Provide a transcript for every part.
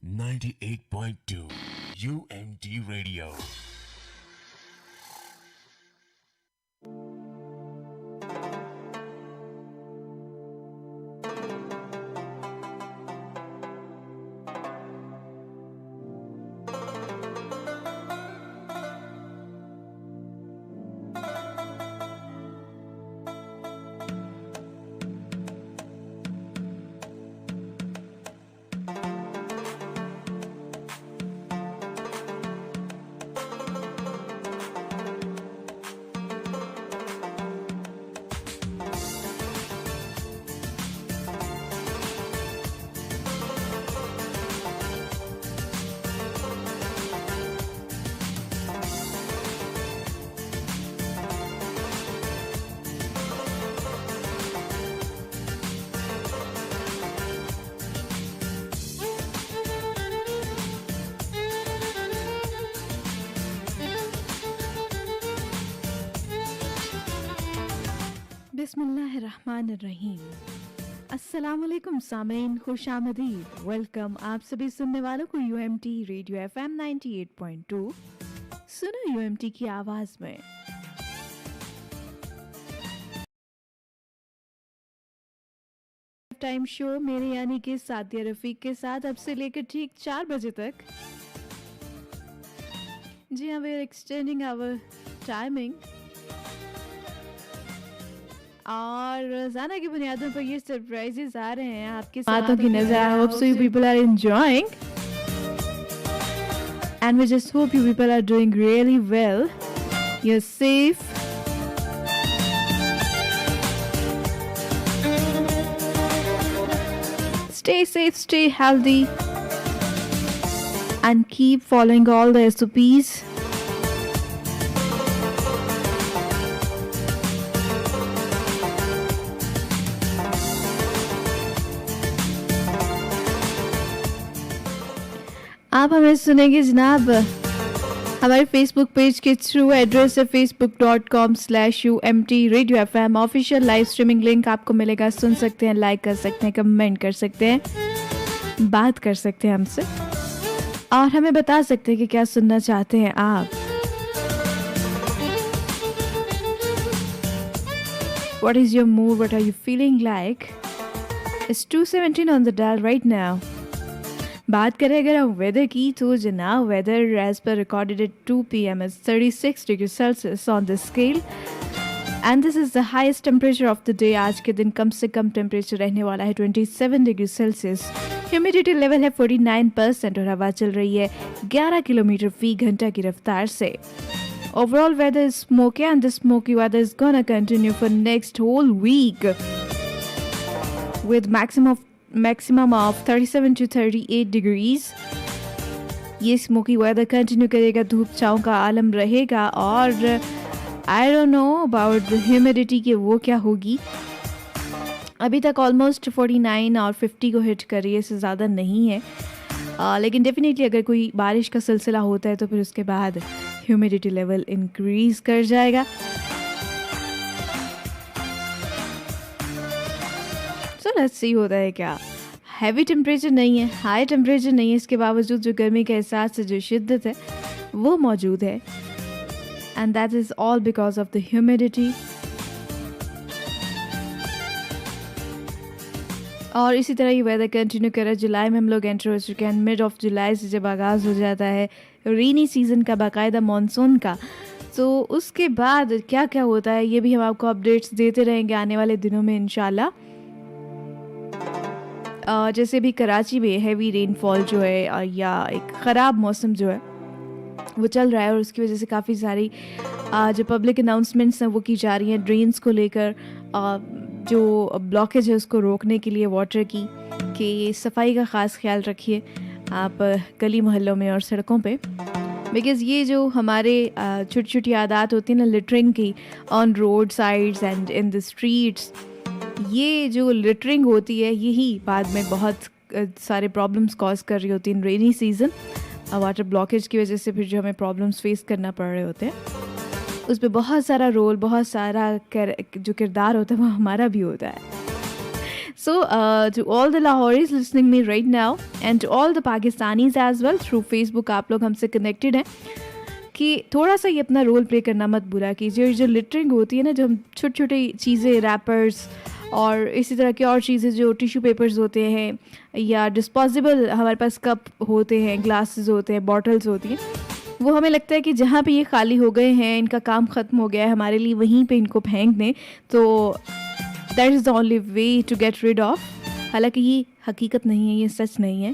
98.2 UMT Radio. बिस्मिल्लाहिर्रहमानिर्रहीम। अस्सलामुअलैकुम सामीन, खुशामदीद। वेलकम आप सभी सुनने वालों को यूएमटी रेडियो एफएम 98.2। सुनो यूएमटी की आवाज़ में। टाइम शो मेरे यानी कि सादिया रफ़ीक के साथ अब से लेकर ठीक 4 बजे तक। जी हाँ, we are extending our timing और रोजाना की बुनियादों पर ये सरप्राइजेस आ रहे हैं आपके बातों की नजर। I hope so you people are enjoying and we just hope you people are doing really well, you are safe. Stay safe, stay healthy and keep following all the SOPs. आप हमें सुनेंगे जनाब हमारे फेसबुक पेज के through. Address है facebook.com/UMT radio FM. Official live streaming link आपको मिलेगा, सुन सकते हैं, लाइक कर सकते हैं, कमेंट कर सकते हैं, बात कर सकते हैं हमसे और हमें बता सकते हैं कि क्या सुनना चाहते हैं आप। What is your mood? What are you feeling like? It's 2:17 on the dial right now. बात करें अगर हम वेदर की तो जनाब weather as per recorded at 2 PM is 36 degree Celsius on the scale and this is the highest temperature of the day. आज के दिन कम से कम टेम्परेचर रहने वाला है 27 डिग्री सेल्सियस। ह्यूमिडिटी लेवल है 49% और हवा चल रही है 11 किलोमीटर फी घंटा की रफ्तार से। Overall weather is smoky and the smoky weather is gonna continue for next whole week with maximum of 37 to 38 degrees। ये स्मोकी वेदर कंटिन्यू करेगा, धूप छाँव का आलम रहेगा और I don't know about the humidity कि वो क्या होगी। अभी तक ऑलमोस्ट 49 और 50 को हिट कर रही है, इससे ज़्यादा नहीं है लेकिन डेफिनेटली अगर कोई बारिश का सिलसिला होता है तो फिर उसके बाद ह्यूमिडिटी लेवल इंक्रीज़ कर जाएगा। लेट्स सी होता है क्या। हैवी टेम्परेचर नहीं है, हाई टेम्परेचर नहीं है, इसके बावजूद जो गर्मी का एहसास है, जो शिद्दत है वो मौजूद है and that is all because of the humidity. और इसी तरह ये वेदर कंटिन्यू कर रहा है। जुलाई में हम लोग एंटर हो चुके हैं। मिड ऑफ जुलाई से जब आगाज़ हो जाता है रेनी सीज़न का, बाकायदा मानसून का, तो उसके बाद क्या क्या होता है ये भी हम आपको अपडेट्स देते रहेंगे आने वाले दिनों में इंशाल्लाह। जैसे भी कराची में हैवी रेनफॉल जो है या एक ख़राब मौसम जो है वो चल रहा है और उसकी वजह से काफ़ी सारी जो पब्लिक अनाउंसमेंट्स हैं वो की जा रही हैं ड्रेन्स को लेकर, जो ब्लॉकेज है उसको रोकने के लिए वाटर की, कि सफाई का ख़ास ख्याल रखिए आप गली मोहल्लों में और सड़कों पे, बिकॉज़ ये जो हमारे छोटी छोटी आदत होती है ना लिटरिंग की on road sides and in the streets, ये जो लिटरिंग होती है यही बाद में बहुत सारे प्रॉब्लम्स कॉज कर रही होती है इन रेनी सीज़न। वाटर ब्लॉकेज की वजह से फिर जो हमें प्रॉब्लम्स फेस करना पड़ रहे होते हैं उस पर बहुत सारा रोल, बहुत सारा जो किरदार होता है वो हमारा भी होता है। So, to all the Lahoris listening me right now and to all the Pakistanis as well through Facebook, आप लोग हमसे connected हैं कि थोड़ा सा ये अपना रोल प्ले करना मत बुरा कीजिए। जो लिटरिंग होती है ना, जो हम छोटी छोटी चीज़ें, रैपर्स और इसी तरह की और चीज़ें, जो टिश्यू पेपर्स होते हैं या डिस्पोजेबल हमारे पास कप होते हैं, ग्लासेस होते हैं, बॉटल्स होती हैं, वो हमें लगता है कि जहाँ पे ये खाली हो गए हैं, इनका काम ख़त्म हो गया है हमारे लिए, वहीं पे इनको फेंक दें, तो that is the only way to get rid of. हालांकि ये हकीकत नहीं है, ये सच नहीं है।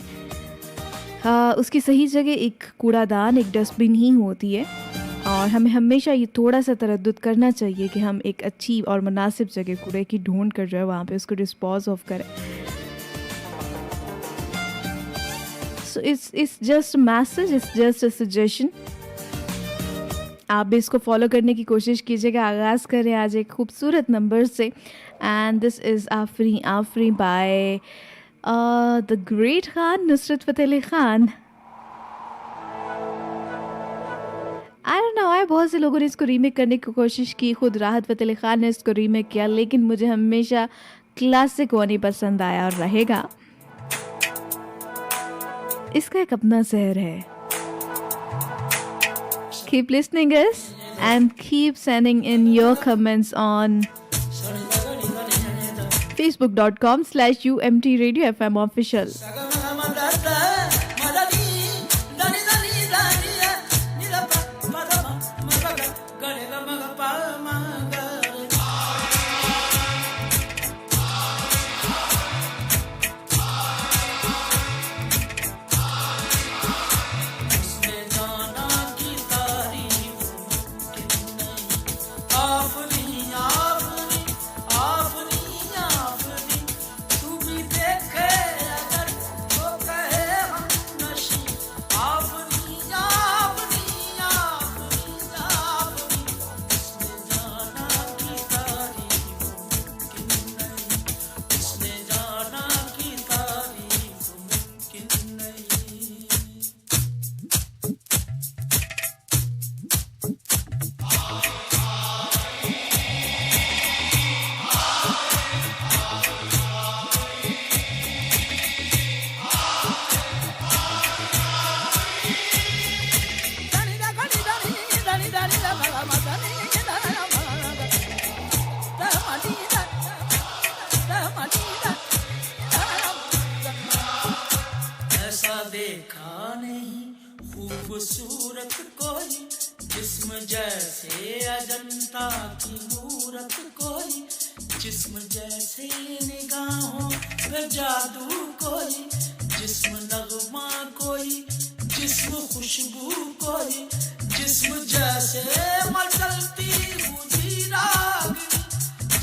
उसकी सही जगह एक कूड़ादान, एक डस्टबिन ही होती है और हमें हमेशा ये थोड़ा सा तरद्दुद करना चाहिए कि हम एक अच्छी और मुनासिब जगह कूड़े की ढूंढ कर जो है वहाँ पे उसको डिस्पोज ऑफ करें। So it's just message, it's just a suggestion. आप भी इसको फॉलो करने की कोशिश कीजिएगा। आगाज़ करें आज एक खूबसूरत नंबर से, एंड दिस इज़ आफरी आफरी by the great Khan, Nusrat Fateh Ali Khan. I don't know, बहुत से लोगों ने इसको रीमेक करने की कोशिश की, खुद राहत फ़तेह अली खान ने इसको रीमेक किया, लेकिन मुझे हमेशा क्लासिक वन पसंद आया और रहेगा। इसका एक अपना सहर है। Keep listening us and keep sending in your comments on facebook.com/UMT Radio FM official. खूबसूरत कोई जिस्म जैसे अजंता की मूरत कोई, जिस्म जैसे निगाहों पे जादू कोई, जिस्म नगमा कोई, जिस्म खुशबू कोई, जिस्म जैसे मचलती बुझी रागनी,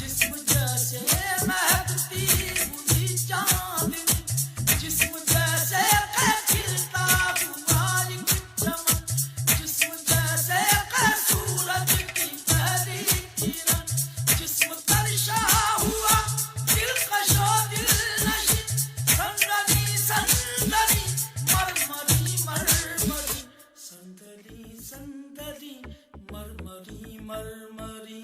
जिस्म जैसे महकती बुझी चांदनी, जिस्म जैसे खिलता हुआ एक चमन, जिस्म जैसे सूरज की पहली किरण, जिस्म तरशा हुआ दिलकशो दिलनशी, संदनी संदनी मरमरी मरमरी, संदनी संदनी मरमरी मरमरी।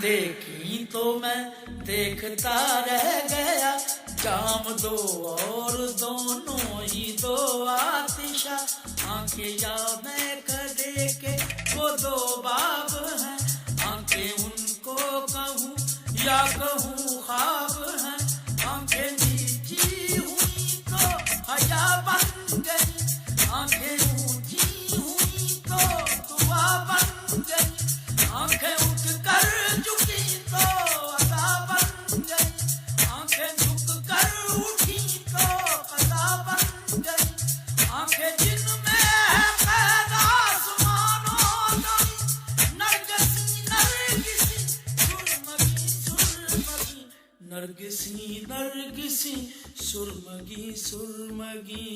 देखी तो मैं देखता रह गया, जाम दो और दोनों ही दो आतिशा, आंखें या मैं कदे के वो दो बाब हैं, आंखें उनको कहूँ या कहूँ ख्वाब हैं, आंखें मीठी हुई तो हया बन गई, आंखें ऊंची हुई तो दुआ बन गई, आंखें उठ कर झुकी तो अदा बन गई, आंखें झुक कर उठी तो कदा बन गई, आंखें जिनमें है कैद आसमानों गई, नरगिसी नरगिसी सुरमगी सुरमगी, नरगिसी नरगिसी सुरमगी सुरमगी।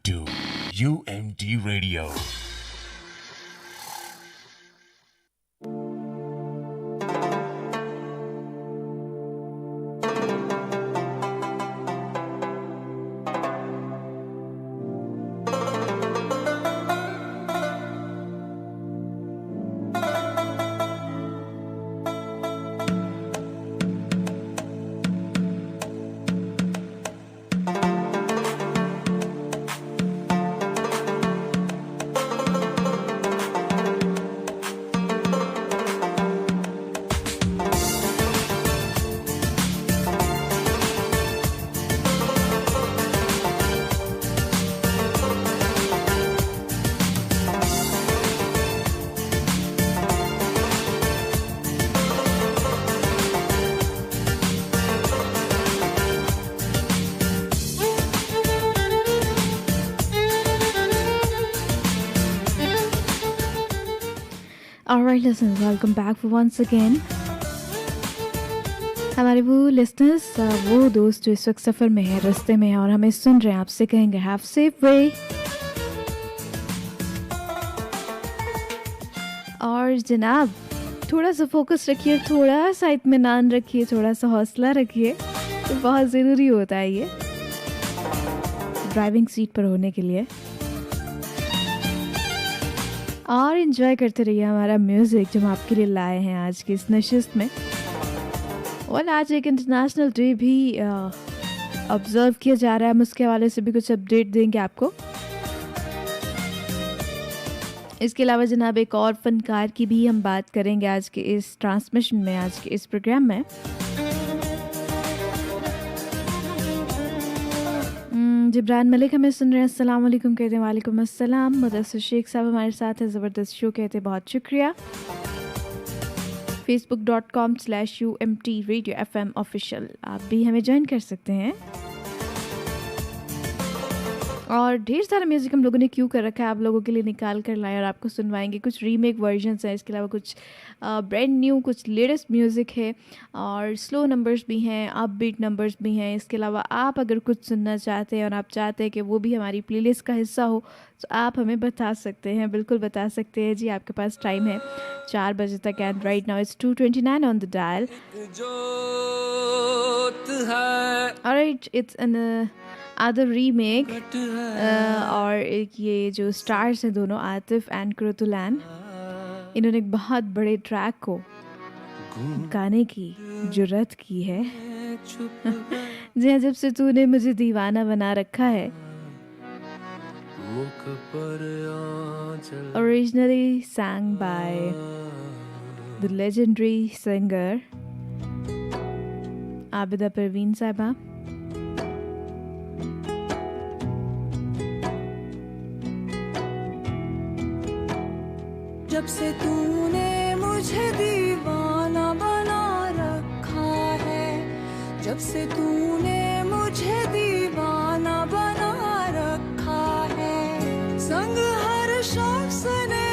.2 UMD Radio. Alright listeners, welcome back for once again. हमारे वो लिसनर्स, वो दोस्त जो इस वक्त सफ़र में है, रास्ते में है और हमें सुन रहे हैं, आपसे कहेंगे हैव सेफ वे। और जनाब थोड़ा सा फोकस रखिए, थोड़ा सा इत्मीनान रखिए, थोड़ा सा हौसला रखिए, तो बहुत ज़रूरी होता है ये ड्राइविंग सीट पर होने के लिए। और इन्जॉय करते रहिए हमारा म्यूज़िक जो हम आपके लिए लाए हैं आज की इस नशिस्त में। और आज एक इंटरनेशनल डे भी ऑब्ज़र्व किया जा रहा है, हम उसके हवाले से भी कुछ अपडेट देंगे आपको। इसके अलावा जनाब एक और फ़नकार की भी हम बात करेंगे आज के इस ट्रांसमिशन में, आज के इस प्रोग्राम में। जिब्रान मलिक हमें सुन रहे हैं, अस्सलाम वालेकुम कहते हैं। वालेकुम अस्सलाम। मुदस्सिर शेख साहब हमारे साथ हैं, ज़बरदस्त शो कहते हैं, बहुत शुक्रिया। facebook.com/UMT Radio FM ऑफिशियल आप भी हमें ज्वाइन कर सकते हैं। और ढेर सारा म्यूज़िक हम लोगों ने क्यों कर रखा है, आप लोगों के लिए निकाल कर लाए और आपको सुनवाएंगे। कुछ रीमेक वर्जन्स हैं, इसके अलावा कुछ ब्रांड न्यू, कुछ लेटेस्ट म्यूज़िक है और स्लो नंबर्स भी हैं, अपबीट नंबर्स भी हैं। इसके अलावा आप अगर कुछ सुनना चाहते हैं और आप चाहते हैं कि वो भी हमारी प्लेलिस्ट का हिस्सा हो, तो आप हमें बता सकते हैं, बिल्कुल बता सकते हैं जी। आपके पास टाइम है 4 बजे तक and right now it's 2:29 on the dial. Alright, it's an other remake और एक ये जो स्टार्स हैं दोनों, आतिफ एंड कुरतुलैन, इन्होंने एक बहुत बड़े ट्रैक को गाने की जुर्रत की है। जी हाँ, जब से तूने मुझे दीवाना बना रखा है। Originally sang by the legendary singer Abida Parveen साहिबा। से तूने मुझे दीवाना बना रखा है, जब से तूने मुझे दीवाना बना रखा है। संग हर शख्स ने,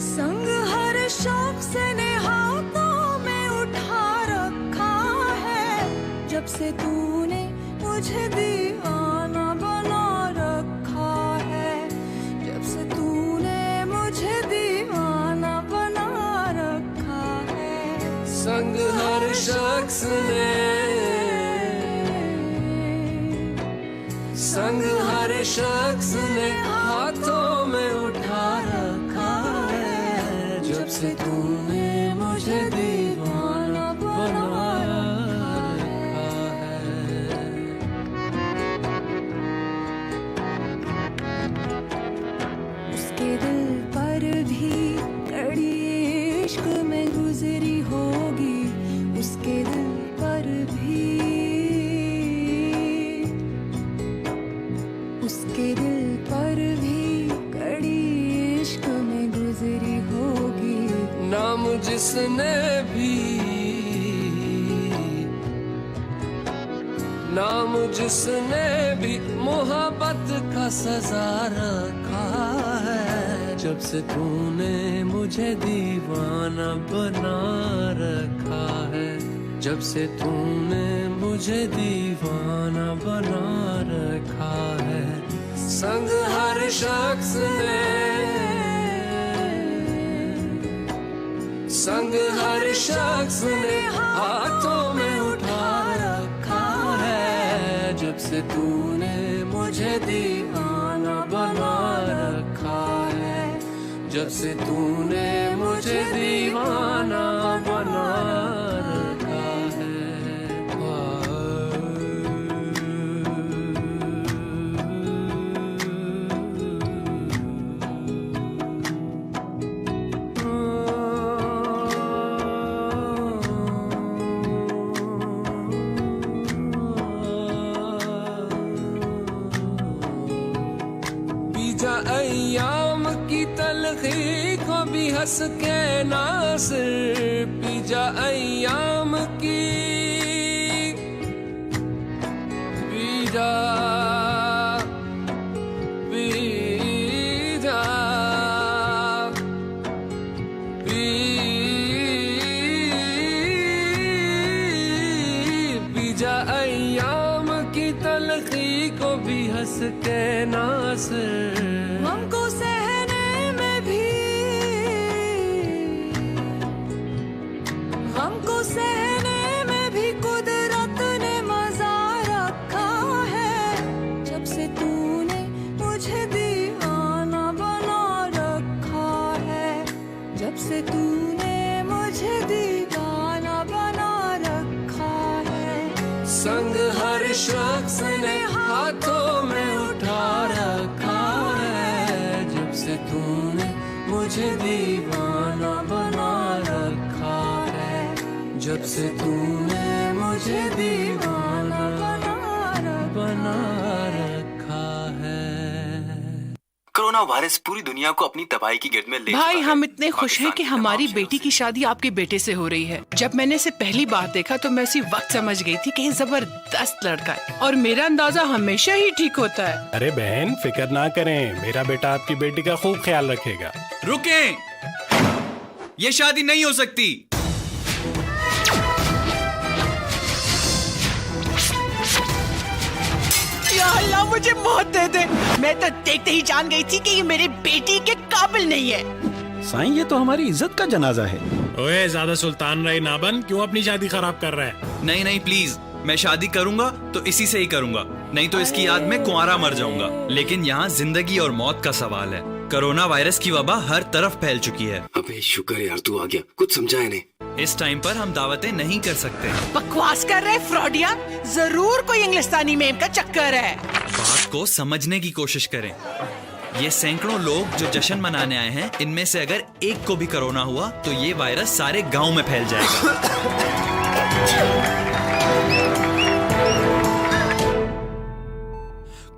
संग हर शख्स ने हाथों में उठा रखा है, जब से तूने मुझे दीवाना बना रखा है, जब से तूने मुझे दीवाना बना रखा है। संग हर शख्स ने, संग हर शख्स ने हाथों में उठा रखा है, जब से तूने मुझे दीवाना बना रखा है। उसके दिल पर भी कड़ी इश्क में गुजरी होगी, उसके दिल पर भी, उसके दिल पर भी कड़ी इश्क में गुजरी होगी। नाम जिसने भी, नाम जिसने भी मोहब्बत का सजा रखा है, जब से तूने मुझे दीवाना बना रखा है, जब से तूने मुझे दीवाना बना रखा है। संग हर शख्स ने, संग हर शख्स ने हाथों में उठा रखा है, जब से तूने मुझे दीवाना बना रखा है, जब से तूने मुझे दीवाना बना रखा है। बीजा अय्याम की तलखी को भी हंस के नासिर, बीजा अय्याम की, बीजा बीजा बीजा अय्याम की तलखी को भी हंस के नासिर। हमको सहने में भी, हमको सहने में भी कुदरत ने मजा रखा है, जब से तूने मुझे दीवाना बना रखा है, जब से तूने मुझे दीवाना बना रखा है। संग हर शख्स ने हाथों में उठा रखा है, जब से तूने मुझे दीवाना बना रखा है, जब से तूने मुझे दीवाना बना रखा है। कोरोना वायरस पूरी दुनिया को अपनी तबाही की गिरद में ले भाई चुका है। हम इतने खुश हैं कि पाकिस्तान हमारी तमाम बेटी की शादी आपके बेटे से हो रही है। जब मैंने इसे पहली बार देखा तो मैं उसी वक्त समझ गई थी कि ये जबरदस्त लड़का है और मेरा अंदाजा हमेशा ही ठीक होता है। अरे बहन फिक्र ना करें, मेरा बेटा आपकी बेटी का खूब ख्याल रखेगा। रुकें, ये शादी नहीं हो सकती। या अल्लाह मुझे मौत दे दे। मैं तो देखते ही जान गई थी कि ये मेरी बेटी के काबिल नहीं है। साईं ये तो हमारी इज्जत का जनाजा है। ओए ज्यादा सुल्तान रही ना बन, क्यों अपनी शादी खराब कर रहा है? नहीं नहीं प्लीज, मैं शादी करूंगा तो इसी से ही करूंगा, नहीं तो इसकी याद में कुंवारा मर जाऊंगा। लेकिन यहाँ जिंदगी और मौत का सवाल है। कोरोना वायरस की वबा हर तरफ फैल चुकी है। अबे शुक्र यार तू आ गया, कुछ समझा इन्हें। इस टाइम पर हम दावतें नहीं कर सकते। बकवास कर रहे फ्रॉडिया, जरूर कोई इंग्लिस्तानी मेम का चक्कर है। बात को समझने की कोशिश करें। ये सैकड़ों लोग जो जश्न मनाने आए हैं, इनमें से अगर एक को भी कोरोना हुआ तो ये वायरस सारे गांव में फैल जाएगा।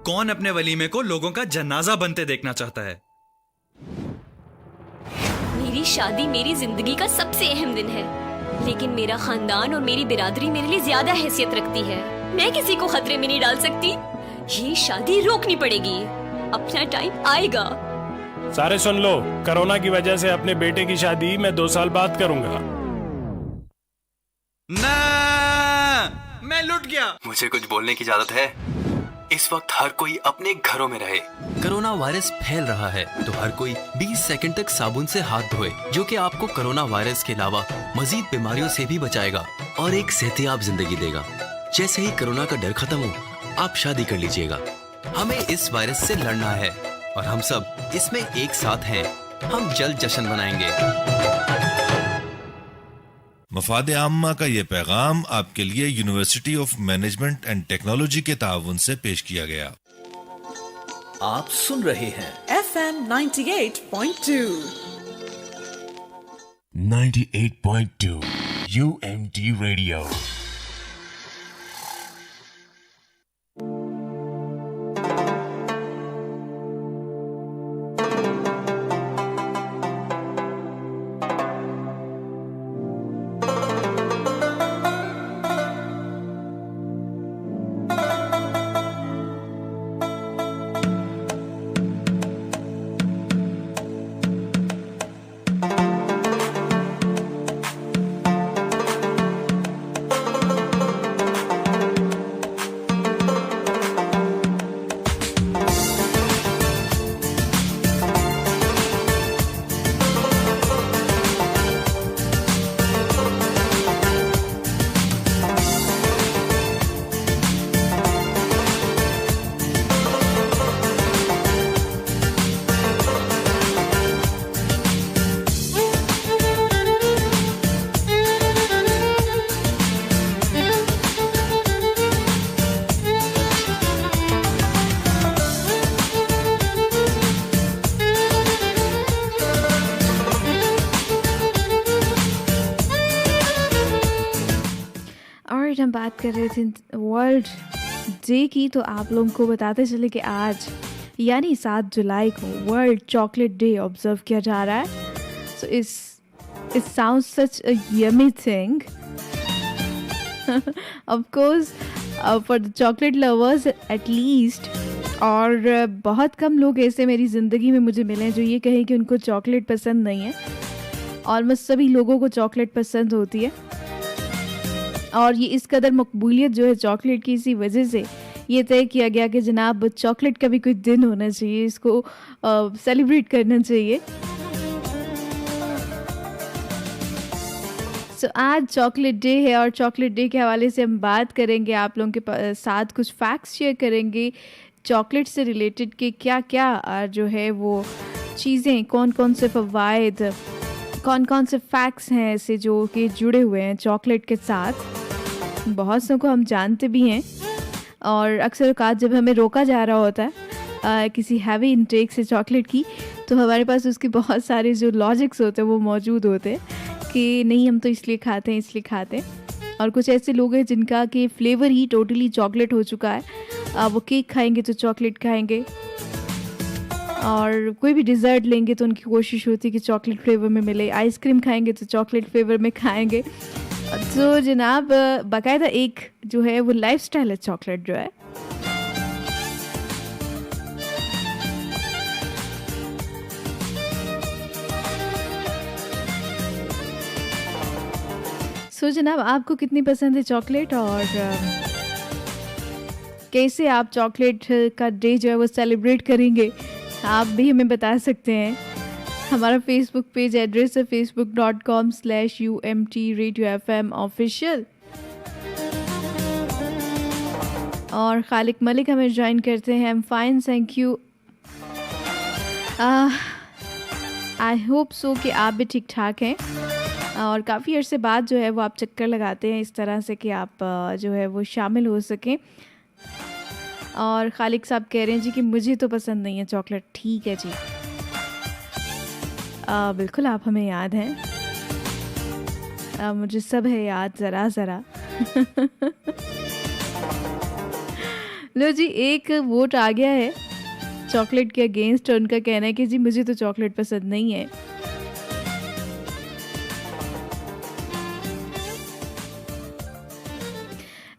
कौन अपने वलीमे को लोगों का जनाजा बनते देखना चाहता है? मेरी शादी मेरी जिंदगी का सबसे अहम दिन है, लेकिन मेरा खानदान और मेरी बिरादरी मेरे लिए ज्यादा हैसियत रखती है। मैं किसी को खतरे में नहीं डाल सकती। ये शादी रोकनी पड़ेगी, अपना टाइम आएगा। सारे सुन लो, कोरोना की वजह से अपने बेटे की शादी मैं 2 साल बाद करूंगा। ना, मैं लुट गया। मुझे कुछ बोलने की इजाजत है? इस वक्त हर कोई अपने घरों में रहे। कोरोना वायरस फैल रहा है तो हर कोई 20 सेकंड तक साबुन से हाथ धोए, जो कि आपको कोरोना वायरस के अलावा मजीद बीमारियों से भी बचाएगा और एक सेहतयाब जिंदगी देगा। जैसे ही कोरोना का डर खत्म हो, आप शादी कर लीजिएगा। हमें इस वायरस से लड़ना है और हम सब इसमें एक साथ हैं। हम जल्द जश्न मनाएंगे। मफाद आम्मा का ये पैगाम आपके लिए university of management and technology के ताउन से पेश किया गया। आप सुन रहे हैं FM 98.2 98.2 UMD Radio. हम बात कर रहे थे वर्ल्ड डे की, तो आप लोगों को बताते चले कि आज यानी 7 जुलाई को वर्ल्ड चॉकलेट डे ऑब्जर्व किया जा रहा है। So it sounds such a yummy thing of course for the chocolate lovers at least. और बहुत कम लोग ऐसे मेरी ज़िंदगी में मुझे मिले हैं जो ये कहें कि उनको चॉकलेट पसंद नहीं है। ऑलमोस्ट सभी लोगों को चॉकलेट पसंद होती है और ये इस कदर मकबूलियत जो है चॉकलेट की, इसी वजह से ये तय किया गया कि जनाब चॉकलेट का भी कोई दिन होना चाहिए, इसको सेलिब्रेट करना चाहिए। सो आज चॉकलेट डे है और चॉकलेट डे के हवाले से हम बात करेंगे, आप लोगों के साथ कुछ फैक्ट्स शेयर करेंगे चॉकलेट से रिलेटेड के क्या क्या जो है वो चीज़ें, कौन कौन से फ़वाइद, कौन कौन से फैक्ट्स हैं ऐसे जो कि जुड़े हुए हैं चॉकलेट के साथ। बहुत सौ को हम जानते भी हैं और अक्सर औक़ात जब हमें रोका जा रहा होता है किसी हैवी इंटेक से चॉकलेट की, तो हमारे पास उसके बहुत सारे जो लॉजिक्स होते हैं वो मौजूद होते हैं कि नहीं हम तो इसलिए खाते हैं, इसलिए खाते हैं। और कुछ ऐसे लोग हैं जिनका कि फ्लेवर ही टोटली चॉकलेट हो चुका है, वो केक खाएंगे तो चॉकलेट खाएंगे और कोई भी डिज़र्ट लेंगे तो उनकी कोशिश होती है कि चॉकलेट फ्लेवर में मिले, आइसक्रीम खाएंगे तो चॉकलेट फ्लेवर में खाएंगे। तो जनाब बाकायदा एक जो है वो लाइफस्टाइल है चॉकलेट जो है। सो जनाब आपको कितनी पसंद है चॉकलेट और कैसे आप चॉकलेट का डे जो है वो सेलिब्रेट करेंगे, आप भी हमें बता सकते हैं। हमारा फेसबुक पेज एड्रेस है facebook.com/UMT Radio FM ऑफिशियल। और खालिक मलिक हमें ज्वाइन करते हैं। I am fine thank you. I hope सो कि आप भी ठीक ठाक हैं और काफ़ी अरसे बाद जो है वो आप चक्कर लगाते हैं इस तरह से कि आप जो है वो शामिल हो सकें। और खालिक साहब कह रहे हैं जी कि मुझे तो पसंद नहीं है चॉकलेट। ठीक है जी, बिल्कुल आप हमें याद हैं, मुझे सब है याद ज़रा ज़रा। लो जी, एक वोट आ गया है चॉकलेट के अगेंस्ट और उनका कहना है कि जी मुझे तो चॉकलेट पसंद नहीं है।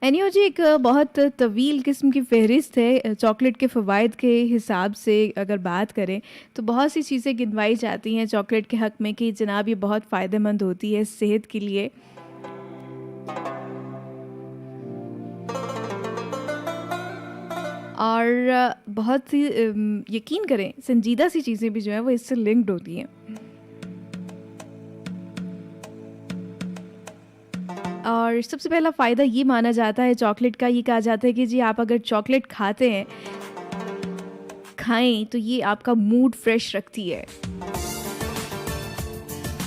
एनीहो जी, एक बहुत तवील किस्म की फ़हरिस्त है चॉकलेट के फ़वाइद के हिसाब से अगर बात करें तो बहुत सी चीज़ें गिनवाई जाती हैं चॉकलेट के हक़ में कि जनाब ये बहुत फ़ायदेमंद होती है सेहत के लिए। और बहुत सी यकीन करें संजीदा सी चीज़ें भी जो हैं वो इससे लिंक्ड होती हैं। और सबसे पहला फ़ायदा ये माना जाता है चॉकलेट का, ये कहा जाता है कि जी आप अगर चॉकलेट खाएं तो ये आपका मूड फ्रेश रखती है।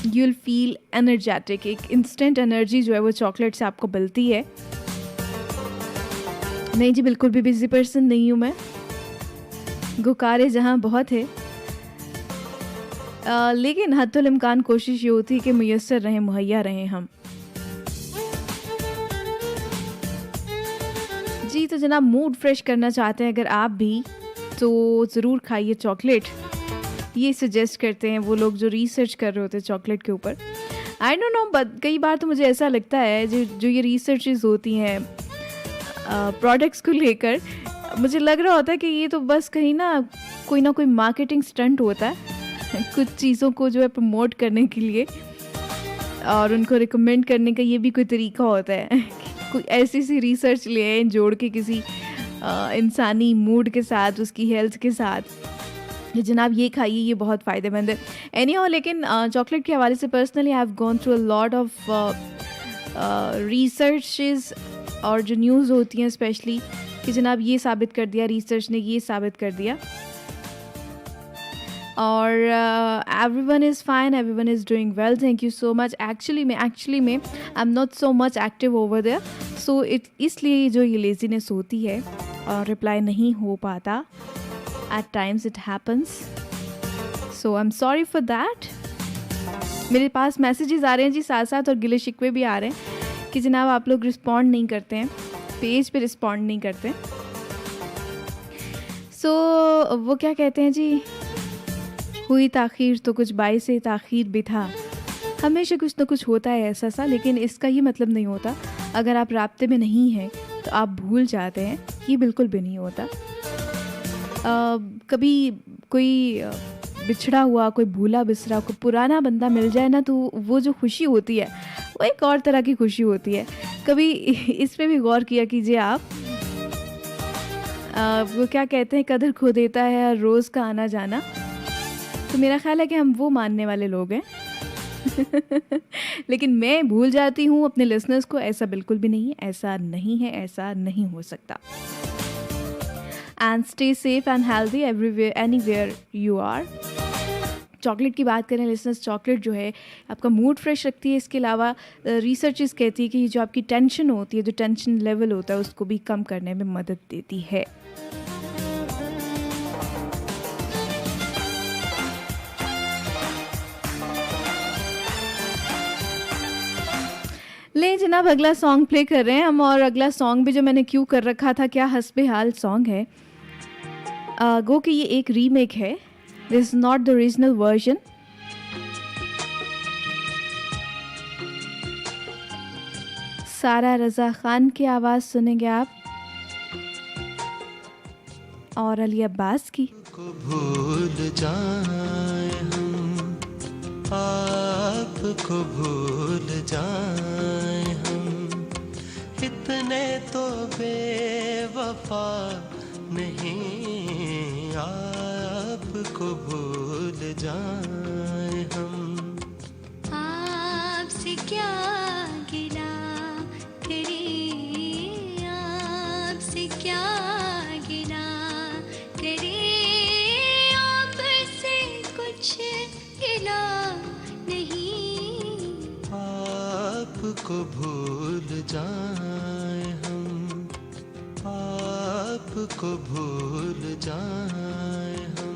यू विल फील एनर्जेटिक, एक इंस्टेंट एनर्जी जो है वो चॉकलेट से आपको मिलती है। नहीं जी, बिल्कुल भी बिजी पर्सन नहीं हूँ मैं, गुकारे जहाँ बहुत है, लेकिन हद्दुल इम्कान कोशिश ये होती है कि मुयस्सर रहें, मुहैया रहें हम। जी तो जनाब, मूड फ्रेश करना चाहते हैं अगर आप भी तो ज़रूर खाइए चॉकलेट। ये सजेस्ट करते हैं वो लोग जो रिसर्च कर रहे होते हैं चॉकलेट के ऊपर। आई डोंट नो, बट कई बार तो मुझे ऐसा लगता है जो ये रिसर्चेस होती हैं प्रोडक्ट्स को लेकर, मुझे लग रहा होता है कि ये तो बस कहीं ना कोई मार्केटिंग स्टंट होता है कुछ चीज़ों को जो है प्रमोट करने के लिए, और उनको रिकमेंड करने का ये भी कोई तरीका होता है कोई ऐसी सी रिसर्च ले आए जोड़ के किसी इंसानी मूड के साथ, उसकी हेल्थ के साथ, कि जनाब ये खाइए, ये बहुत फ़ायदेमंद है। एनीहाउ, लेकिन चॉकलेट के हवाले से personally I have gone through a lot of researches और जो न्यूज़ होती हैं स्पेशली कि जनाब ये साबित कर दिया, रिसर्च ने ये साबित कर दिया, और everyone is fine, everyone is doing well, thank you so much. Actually में I am not so much active over there, so इसलिए जो ये लेजीनेस होती है और रिप्लाई नहीं हो पाता, at times it happens, so I am sorry for that. मेरे पास मैसेजेस आ रहे हैं जी साथ साथ, और गिले शिकवे भी आ रहे हैं कि जनाब आप लोग रिस्पॉन्ड नहीं करते हैं, पेज पे रिस्पॉन्ड नहीं करते। सो वो क्या कहते हैं जी, हुई ताख़ीर तो कुछ बाइस ताख़ीर भी था। हमेशा कुछ ना कुछ होता है ऐसा सा, लेकिन इसका ये मतलब नहीं होता अगर आप राब्ते में नहीं हैं तो आप भूल जाते हैं, ये बिल्कुल भी नहीं होता। कभी कोई बिछड़ा हुआ, कोई भूला बिसरा, कोई पुराना बंदा मिल जाए ना, तो वो जो खुशी होती है वो एक और तरह की खुशी होती है। कभी इस पे भी गौर किया कीजिए आप। वो क्या कहते हैं, कदर खो देता है हर रोज़ का आना जाना। तो मेरा ख्याल है कि हम वो मानने वाले लोग हैं लेकिन मैं भूल जाती हूँ अपने लिसनर्स को, ऐसा बिल्कुल भी नहीं है, ऐसा नहीं है, ऐसा नहीं हो सकता। And stay safe and healthy everywhere anywhere you are. Chocolate की बात करें लिसनर्स, चॉकलेट जो है आपका मूड फ्रेश रखती है। इसके अलावा रिसर्चेस कहती है कि जो आपकी टेंशन होती है, जो टेंशन लेवल होता है, उसको भी कम करने में मदद देती है। ले जनाब, अगला सॉन्ग प्ले कर रहे हैं हम, और अगला सॉन्ग भी जो मैंने क्यों कर रखा था, क्या हस्बे हाल सॉन्ग है। गो कि ये एक रीमेक है, this is not the original version. सारा रज़ा खान की आवाज़ सुनेंगे आप, और अली अब्बास की। भूल जाए हम, आपको भूल जाए हम, इतने तो बेवफा नहीं, आपको भूल जाए हम। आपसे क्या गिला करें, आपसे क्या गिला करें, आपसे कुछ गिला नहीं, आपको भूल जाए हम, आपको भूल जाए हम।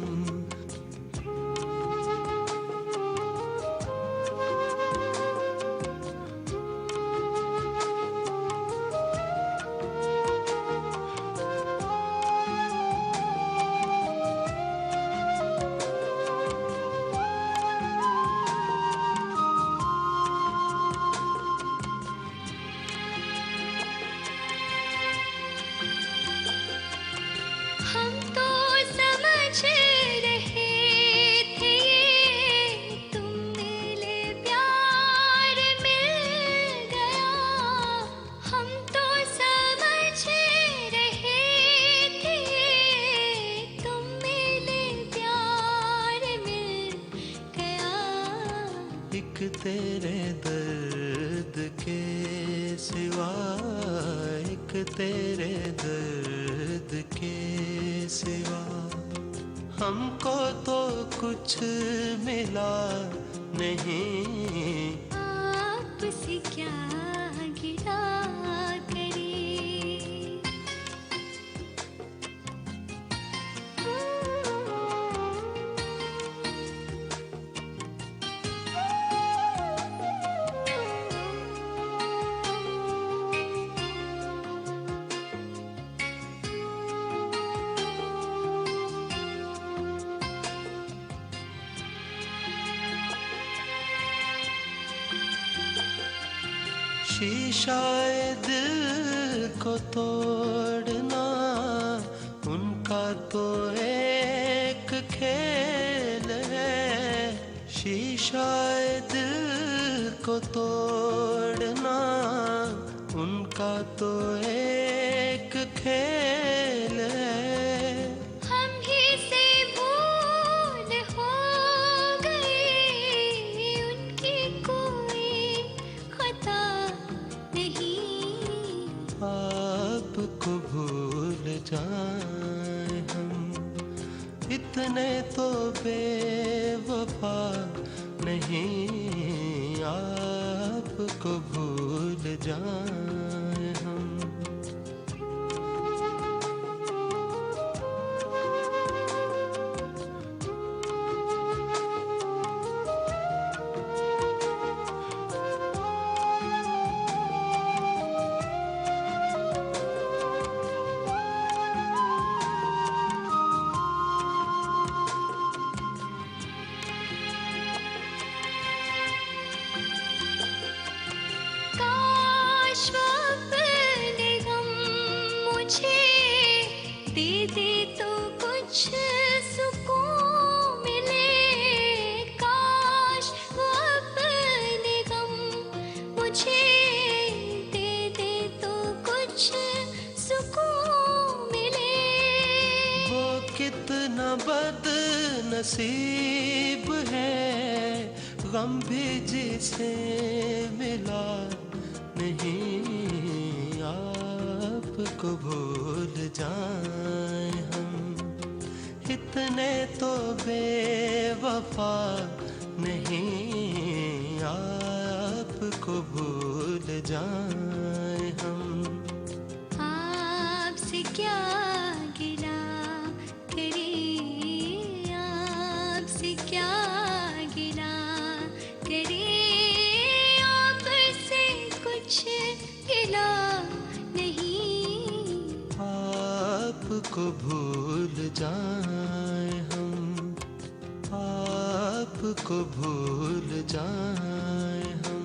तेरे दर्द के सिवा, एक तेरे दर्द के सिवा हमको तो कुछ मिला नहीं। आपसे क्या गिला करे, शीशाए दिल को तोड़ना उनका तो एक खेल है। शीशाए दिल को तोड़ना उनका तो एक खेल है। हम ही से भूल हो गए, उनकी कोई खता आपको भूल जाए हम, इतने तो बेवफा नहीं। आपको भूल जाए हम। नसीब है गम भी जिसे मिला नहीं। आपको भूल जाए हम, इतने तो बेवफा नहीं। आपको भूल जाए हम। आपसे क्या गिला करे, क्या गिला करे, आपसे कुछ गिला नहीं। आपको भूल जाए हम, आपको भूल जाए हम।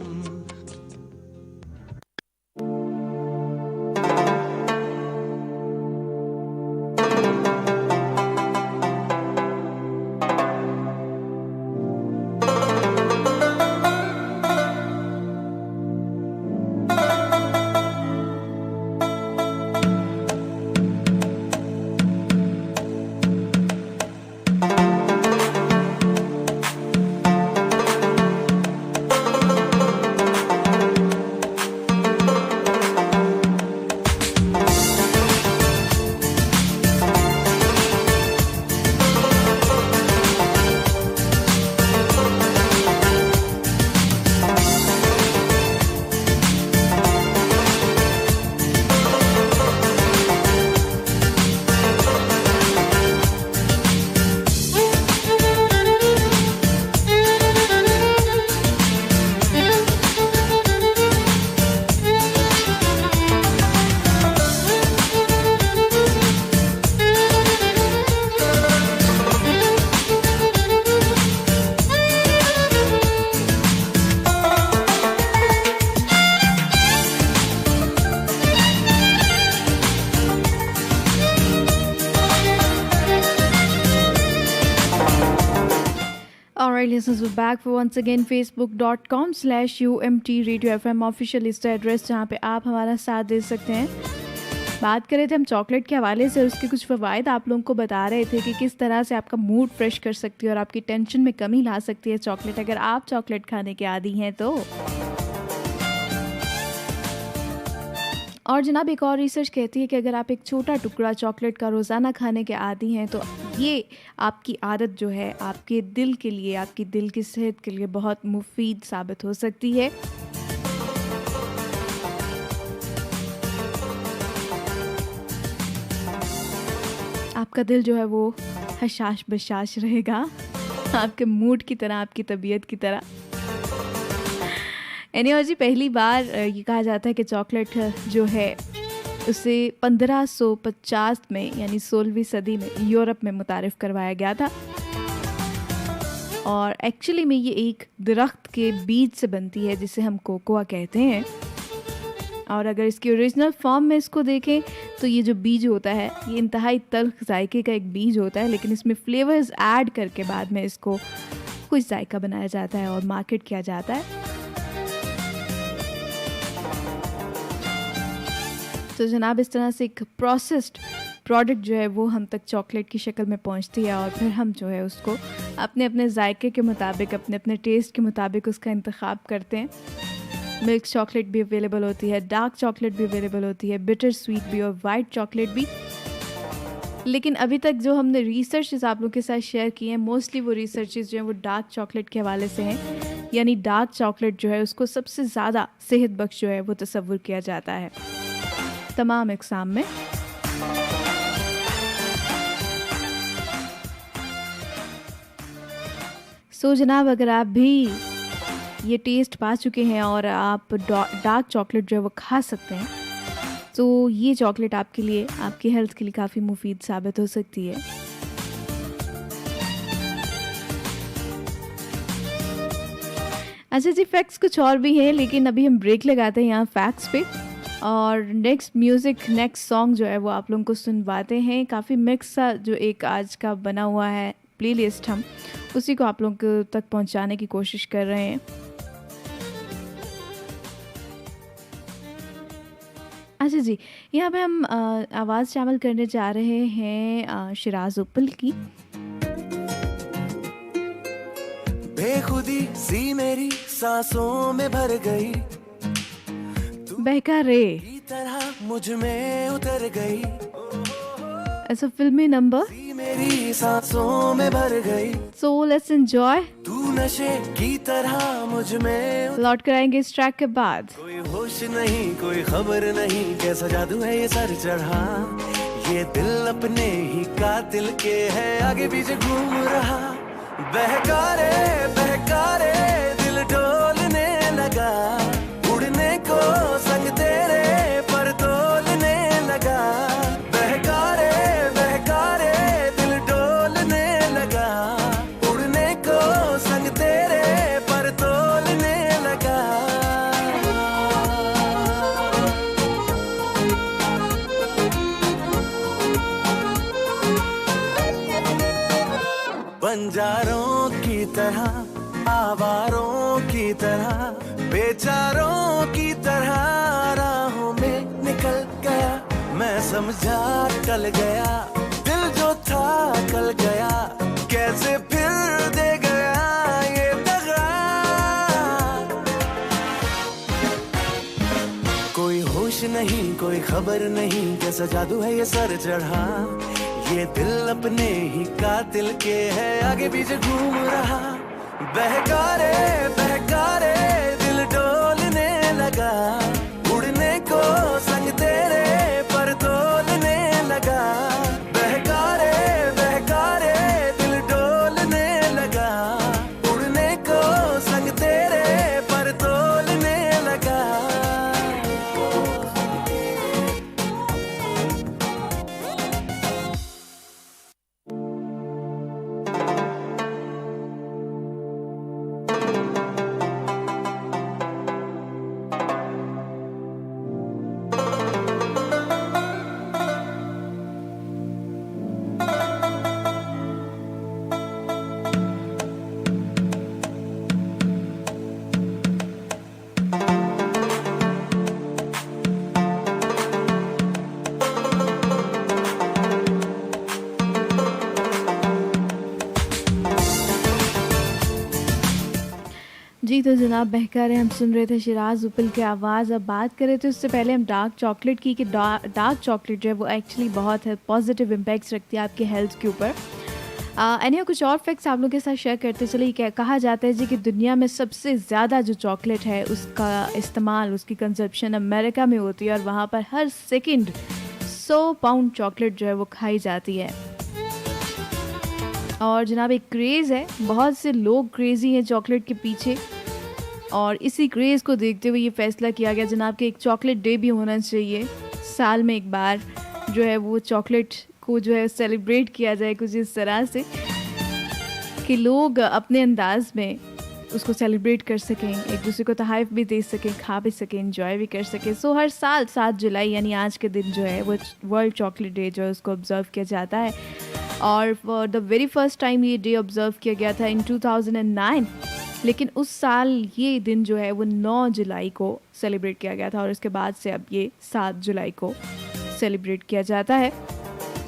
Alright listeners, we're back for once again facebook.com/UMT Radio FM official is the address जहाँ पे आप हमारा साथ दे सकते हैं। बात कर रहे थे हम चॉकलेट के हवाले से, उसके कुछ फ़वाइद आप लोगों को बता रहे थे कि किस तरह से आपका मूड फ्रेश कर सकती है और आपकी टेंशन में कमी ला सकती है चॉकलेट, अगर आप चॉकलेट खाने के आदी हैं तो। और जनाब एक और रिसर्च कहती है कि अगर आप एक छोटा टुकड़ा चॉकलेट का रोज़ाना खाने के आदी हैं तो ये आपकी आदत जो है आपके दिल के लिए, आपकी दिल की सेहत के लिए बहुत मुफीद साबित हो सकती है। आपका दिल जो है वो हशाश बशाश रहेगा, आपके मूड की तरह, आपकी तबीयत की तरह। जी पहली बार ये कहा जाता है कि चॉकलेट जो है उसे 1550 में यानी 16वीं सदी में यूरोप में मुतारिफ़ करवाया गया था और एक्चुअली में ये एक दरख्त के बीज से बनती है जिसे हम कोकोआ कहते हैं। और अगर इसकी ओरिजिनल फॉर्म में इसको देखें तो ये जो बीज होता है ये इंतहाई तल्ख जायके का एक बीज होता है, लेकिन इसमें फ्लेवर्स ऐड करके बाद में इसको कुछ जायका बनाया जाता है और मार्केट किया जाता है। तो जनाब इस तरह से एक प्रोसेस्ड प्रोडक्ट जो है वो हम तक चॉकलेट की शक्ल में पहुंचती है और फिर हम जो है उसको अपने अपने जायके के मुताबिक, अपने अपने टेस्ट के मुताबिक उसका इंतखाब करते हैं। मिल्क चॉकलेट भी अवेलेबल होती है, डार्क चॉकलेट भी अवेलेबल होती है, बिटर स्वीट भी और वाइट चॉकलेट भी। लेकिन अभी तक जो हमने रिसर्चेस आप लोगों के साथ शेयर की हैं, मोस्टली वो रिसर्चेस जो हैं वो डार्क चॉकलेट के हवाले से हैं, यानी डार्क चॉकलेट जो है उसको सबसे ज़्यादा सेहत बख्श जो है वो तसव्वुर किया जाता है तमाम इक़साम में। सो जनाब अगर आप भी ये टेस्ट पा चुके हैं और आप डार्क चॉकलेट जो है वो खा सकते हैं तो ये चॉकलेट आपके लिए, आपकी हेल्थ के लिए काफ़ी मुफीद साबित हो सकती है। अच्छा जी, फैक्ट्स कुछ और भी हैं लेकिन अभी हम ब्रेक लगाते हैं यहाँ फैक्ट्स पे और नेक्स्ट सॉन्ग जो है वो आप लोगों को सुनवाते हैं। काफ़ी मिक्स सा जो एक आज का बना हुआ है प्लेलिस्ट, हम उसी को आप लोगों तक पहुंचाने की कोशिश कर रहे हैं। अच्छा जी, यहाँ पे हम आवाज़ शामिल करने जा रहे हैं शिराज उपल की। बेखुदी सी मेरी सांसों में भर गई, बहका रे की तरह मुझ में उतर गई, ऐसा फिल्मी नंबर मेरी सांसों में भर गई, सो लेट्स एंजॉय। तू नशे की तरह मुझ में लौट कर आएंगे इस ट्रैक के बाद। कोई होश नहीं, कोई खबर नहीं, कैसा जादू है ये सर चढ़ा, ये दिल अपने ही कातिल के है आगे पीछे घूम रहा, बहकारे बहकारे दिल डोलने लगा, उड़ने को संग तेरे पर तोलने लगा, बहकारे बहकारे दिल डोलने लगा, उड़ने को संग तेरे पर तोलने लगा। बंजारों की तरह, आवारों की तरह, बेचारों की तरह राहों में निकल गया, मैं समझा टल गया, दिल जो था कल गया, कैसे फिर दे गया ये दगा, कोई होश नहीं, कोई खबर नहीं, कैसा जादू है ये सर चढ़ा, ये दिल अपने ही कातिल के है आगे पीछे घूम रहा, बहकारे बहकारे दिल डोलने लगा, उड़ने को संग तेरे पर तोलने लगा, बहकारे बहकारे दिल डोलने लगा, उड़ने को संग तेरे पर तोलने लगा। तो जनाब बहका रहे हम सुन रहे थे शिराज उपल की आवाज़। अब बात करें तो उससे पहले हम डार्क चॉकलेट की कि डार्क चॉकलेट जो है वो एक्चुअली बहुत है पॉजिटिव इम्पैक्ट्स रखती है आपके हेल्थ के ऊपर। एनी कुछ और फैक्ट्स आप लोगों के साथ शेयर करते चले। क्या कहा जाता है जी कि दुनिया में सबसे ज़्यादा जो चॉकलेट है उसका इस्तेमाल, उसकी कंजप्शन अमेरिका में होती है और वहाँ पर हर सेकंड 100 पाउंड चॉकलेट जो है वो खाई जाती है। और जनाब एक क्रेज़ है, बहुत से लोग क्रेज़ी हैं चॉकलेट के पीछे और इसी क्रेज़ को देखते हुए ये फैसला किया गया जनाब कि एक चॉकलेट डे भी होना चाहिए, साल में एक बार जो है वो चॉकलेट को जो है सेलिब्रेट किया जाए कुछ इस तरह से कि लोग अपने अंदाज में उसको सेलिब्रेट कर सकें, एक दूसरे को तोहफ़े भी दे सकें, खा भी सकें, एंजॉय भी कर सकें। सो हर साल 7 जुलाई यानी आज के दिन जो है वो वर्ल्ड चॉकलेट डे जो है उसको ऑब्ज़र्व किया जाता है और for the very first time ये डे ऑब्ज़र्व किया गया था इन 2009, लेकिन उस साल ये दिन जो है वो 9 जुलाई को सेलिब्रेट किया गया था और उसके बाद से अब ये 7 जुलाई को सेलिब्रेट किया जाता है।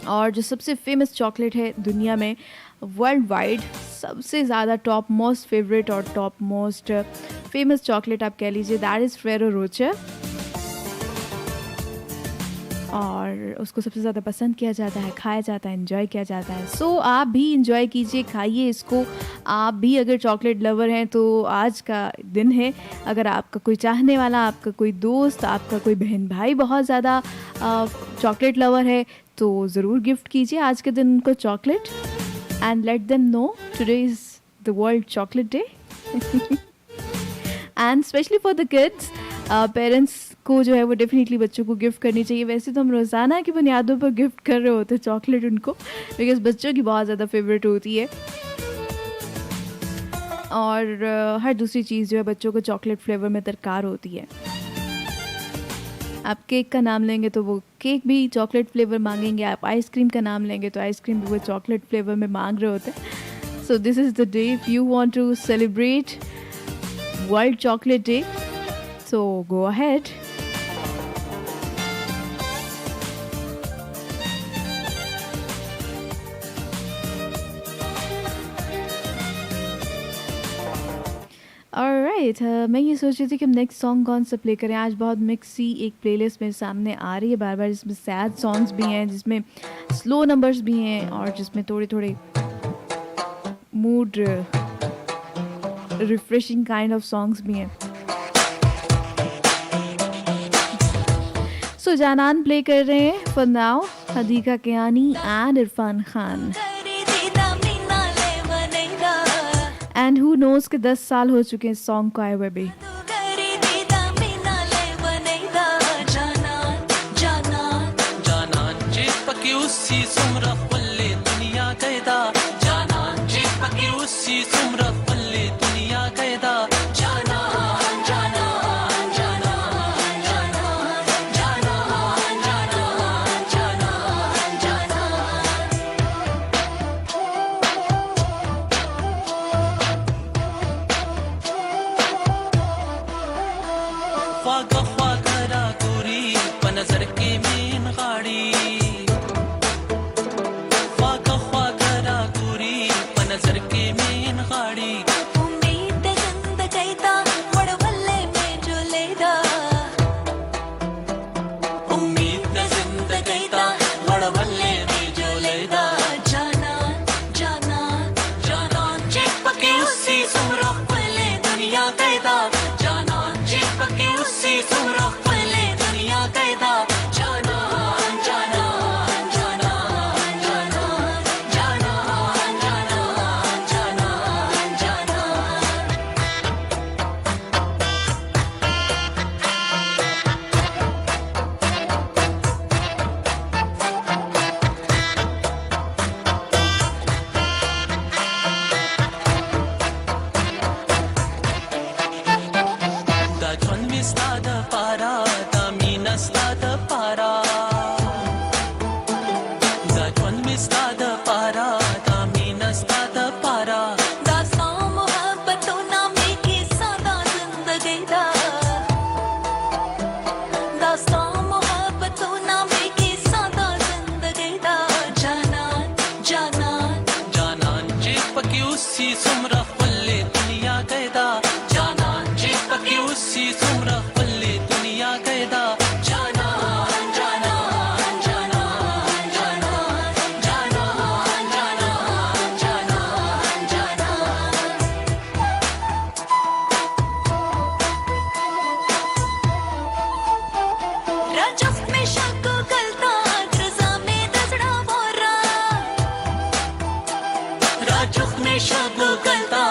और जो सबसे फेमस चॉकलेट है दुनिया में वर्ल्ड वाइड, सबसे ज़्यादा टॉप मोस्ट फेवरेट और टॉप मोस्ट फेमस चॉकलेट आप कह लीजिए, दैट इज़ फेरो रोचर और उसको सबसे ज़्यादा पसंद किया जाता है, खाया जाता है, एंजॉय किया जाता है। सो आप भी एंजॉय कीजिए, खाइए इसको। आप भी अगर चॉकलेट लवर हैं तो आज का दिन है। अगर आपका कोई चाहने वाला, आपका कोई दोस्त, आपका कोई बहन भाई बहुत ज़्यादा चॉकलेट लवर है तो ज़रूर गिफ्ट कीजिए आज के दिन उनको chocolate and let them know today is the world chocolate day and specially for the kids. Parents को जो है वो डेफिनेटली बच्चों को गिफ्ट करनी चाहिए। वैसे तो हम रोज़ाना की बुनियादों पर गिफ्ट कर रहे होते हैं चॉकलेट उनको, बिकॉज बच्चों की बहुत ज़्यादा फेवरेट होती है और हर दूसरी चीज़ जो है बच्चों को चॉकलेट फ्लेवर में दरकार होती है। आप केक का नाम लेंगे तो वो केक भी चॉकलेट फ्लेवर मांगेंगे, आप आइसक्रीम का नाम लेंगे तो आइसक्रीम भी वो चॉकलेट फ्लेवर में मांग रहे होते हैं। So this is the day if you want to celebrate world chocolate day, so go ahead. Alright, मैं ये सोच रही थी कि हम नेक्स्ट सॉन्ग कौन सा प्ले करें। आज बहुत मिक्स सी एक प्लेलिस्ट मेरे सामने आ रही है बार बार, जिसमें सैड सॉन्ग्स भी हैं, जिसमें स्लो नंबर्स भी हैं और जिसमें थोड़े थोड़े mood refreshing kind of songs भी हैं। सो जानान प्ले कर रहे हैं for now, Hadiqa Kiani and Irfan Khan. And who knows के 10 साल हो चुके हैं इस सॉन्ग को आए हुए भी। सी सुमरा फल्ले दुनिया कहदा जाना राजुक में शाको गलता रजा में दसड़ा बोरा राजुक में शाको गलता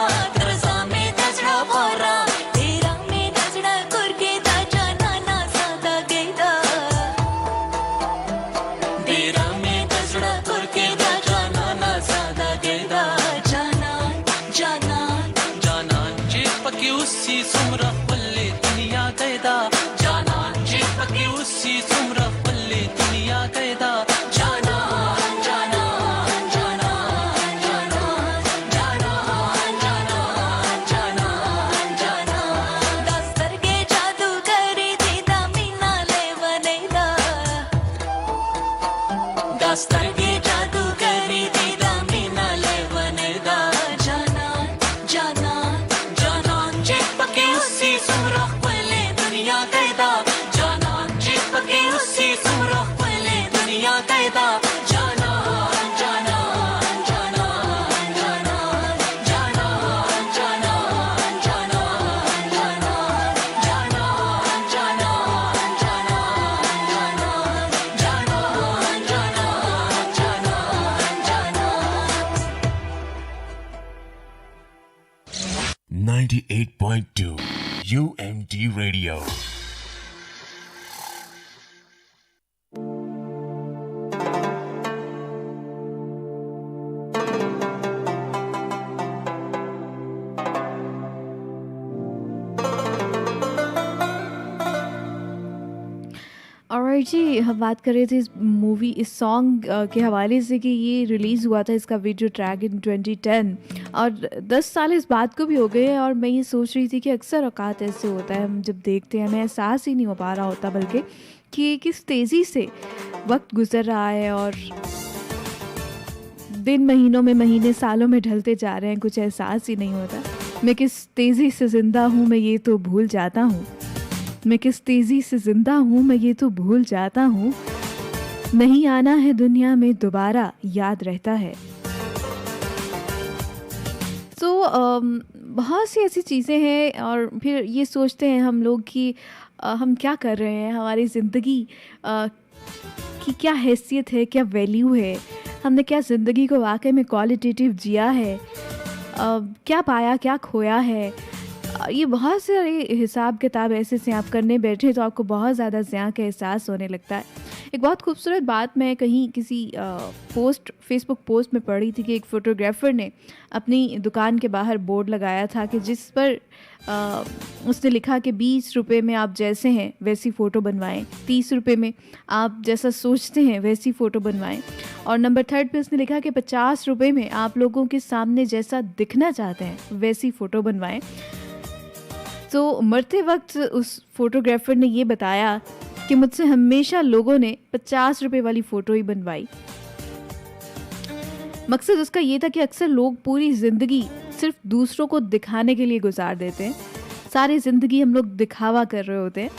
रजा में दसड़ा बोरा तेरा में दसड़ा करके दा जाना ना सादा गईदा तेरा में दसड़ा करके दा जाना ना सादा गईदा जाना जाना जाना चिपकी उसी सुमरा पल्ले दुनिया कैदा जाना चिपकी उसी सुमरा पल्ले दुनिया कैदा जाना जाना जाना जाना जाना जाना जाना जाना दस्तर के जादू करी दीदा मीना ले वनेदा दस्तर के जादू करी दीदा मीना ले वनेदा जाना जाना जाना चिपकी उसी सुमरा पल्ले दुनिया कैदा जाना चिपकी उसी सुमरा पल्ले दुनिया कैदा जाना जाना जाना जाना जाना जाना जाना जाना जाना जाना जाना जाना जाना जाना 98.2 UMD Radio. और जी हम बात कर रहे थे इस मूवी इस सॉन्ग के हवाले से कि ये रिलीज़ हुआ था इसका वीडियो ट्रैक इन 2010 और 10 साल इस बात को भी हो गए हैं। और मैं ये सोच रही थी कि अक्सर औकात ऐसे होता है, हम जब देखते हैं हमें एहसास ही नहीं हो पा रहा होता बल्कि कि किस तेज़ी से वक्त गुजर रहा है और दिन महीनों में महीने सालों में ढलते जा रहे हैं, कुछ एहसास ही नहीं होता। मैं किस तेज़ी से ज़िंदा हूँ मैं ये तो भूल जाता हूँ, मैं किस तेज़ी से ज़िंदा हूँ मैं ये तो भूल जाता हूँ, नहीं आना है दुनिया में दोबारा याद रहता है। तो बहुत सी ऐसी चीज़ें हैं और फिर ये सोचते हैं हम लोग कि हम क्या कर रहे हैं, हमारी ज़िंदगी की क्या हैसियत है, क्या वैल्यू है, हमने क्या ज़िंदगी को वाकई में क्वालिटेटिव जिया है, क्या पाया क्या खोया है। ये बहुत सारे हिसाब किताब ऐसे से आप करने बैठे तो आपको बहुत ज़्यादा ज़िया का एहसास होने लगता है। एक बहुत खूबसूरत बात मैं कहीं किसी फेसबुक पोस्ट में पढ़ी थी कि एक फ़ोटोग्राफ़र ने अपनी दुकान के बाहर बोर्ड लगाया था कि जिस पर उसने लिखा कि 20 रुपये में आप जैसे हैं वैसी फ़ोटो बनवाएं, 30 रुपये में आप जैसा सोचते हैं वैसी फ़ोटो बनवाएं, और नंबर 3 पे उसने लिखा कि 50 रुपये में आप लोगों के सामने जैसा दिखना चाहते हैं वैसी फ़ोटो बनवाएं। तो मरते वक्त उस फोटोग्राफर ने ये बताया कि मुझसे हमेशा लोगों ने 50 रुपये वाली फ़ोटो ही बनवाई। मकसद उसका ये था कि अक्सर लोग पूरी ज़िंदगी सिर्फ दूसरों को दिखाने के लिए गुजार देते हैं। सारी ज़िंदगी हम लोग दिखावा कर रहे होते हैं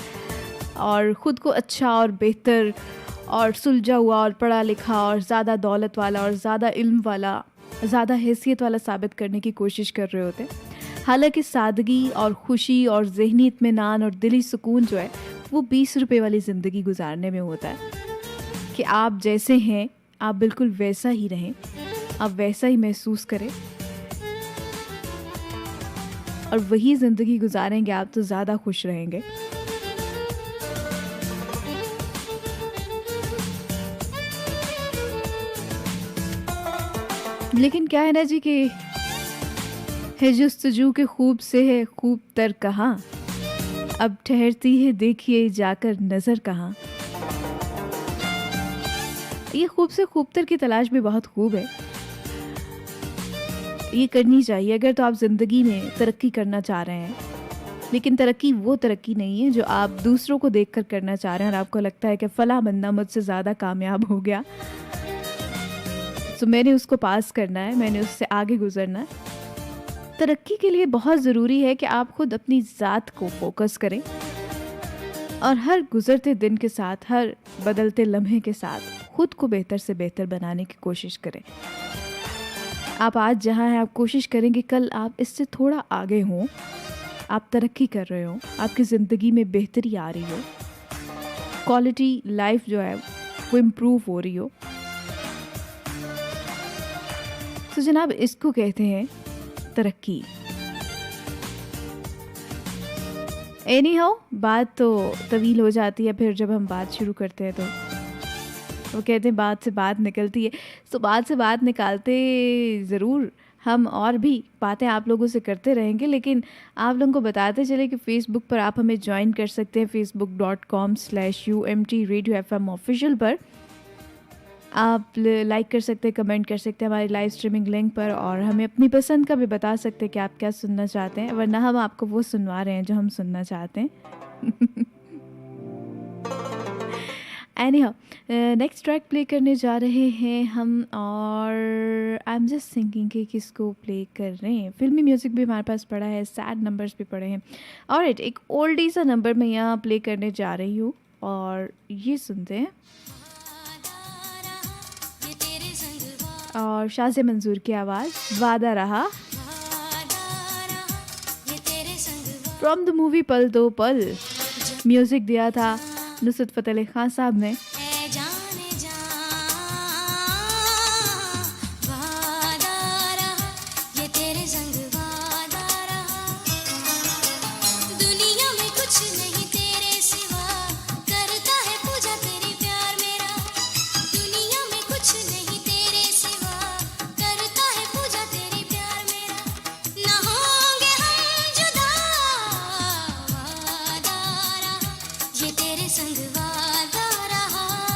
और ख़ुद को अच्छा और बेहतर और सुलझा हुआ और पढ़ा लिखा और ज़्यादा दौलत वाला और ज़्यादा इल्म वाला, ज़्यादा हैसियत वाला साबित करने की कोशिश कर रहे होते हैं। हालांकि सादगी और खुशी और ज़हनी इत्मीनान और दिली सुकून जो है वो 20 रुपये वाली ज़िंदगी गुजारने में होता है कि आप जैसे हैं आप बिल्कुल वैसा ही रहें, आप वैसा ही महसूस करें और वही ज़िंदगी गुजारेंगे आप तो ज़्यादा खुश रहेंगे। लेकिन क्या है ना जी कि है जुस्तजू के खूब से है खूब तर कहाँ, अब ठहरती है देखिए जाकर नज़र कहाँ। ये खूब से खूबतर की तलाश भी बहुत खूब है, ये करनी चाहिए अगर तो आप ज़िंदगी में तरक्की करना चाह रहे हैं। लेकिन तरक्की वो तरक्की नहीं है जो आप दूसरों को देखकर करना चाह रहे हैं और आपको लगता है कि फ़लाँ बंदा मुझसे ज़्यादा कामयाब हो गया तो मैंने उसको पास करना है, मैंने उससे आगे गुजरना है। तरक्की के लिए बहुत ज़रूरी है कि आप खुद अपनी ज़ात को फोकस करें और हर गुज़रते दिन के साथ, हर बदलते लम्हे के साथ खुद को बेहतर से बेहतर बनाने की कोशिश करें। आप आज जहाँ हैं आप कोशिश करें कि कल आप इससे थोड़ा आगे हों, आप तरक्की कर रहे हो, आपकी ज़िंदगी में बेहतरी आ रही हो क्वालिटी लाइफ जो है वो इम्प्रूव हो रही हो। तो जनाब इसको कहते हैं तरक्की। एनी हाउ बात तो तवील हो जाती है फिर जब हम बात शुरू करते हैं तो वो कहते हैं बात से बात निकलती है। तो बात से बात निकालते ज़रूर हम और भी बातें आप लोगों से करते रहेंगे, लेकिन आप लोगों को बताते चले कि फ़ेसबुक पर आप हमें ज्वाइन कर सकते हैं facebook.com/UMT Radio FM ऑफिशियल पर। आप लाइक कर सकते हैं, कमेंट कर सकते हैं हमारी लाइव स्ट्रीमिंग लिंक पर, और हमें अपनी पसंद का भी बता सकते हैं कि आप क्या सुनना चाहते हैं, वरना हम आपको वो सुनवा रहे हैं जो हम सुनना चाहते हैं। Any how next track play करने जा रहे हैं हम, और आई एम जस्ट थिंकिंग कि किसको प्ले कर रहे हैं। फिल्मी म्यूज़िक भी हमारे पास पड़ा है, सैड नंबर्स भी पड़े हैं। ऑलराइट, एक ओल्डी सा नंबर मैं यहाँ प्ले करने जा रही हूँ और ये सुनते हैं, और शाज़े मंजूर की आवाज़, वादा रहा, फ्रॉम द मूवी पल दो पल। म्यूज़िक दिया था नुसरत फ़तेह अली खान साहब ने। संग वादा रहा।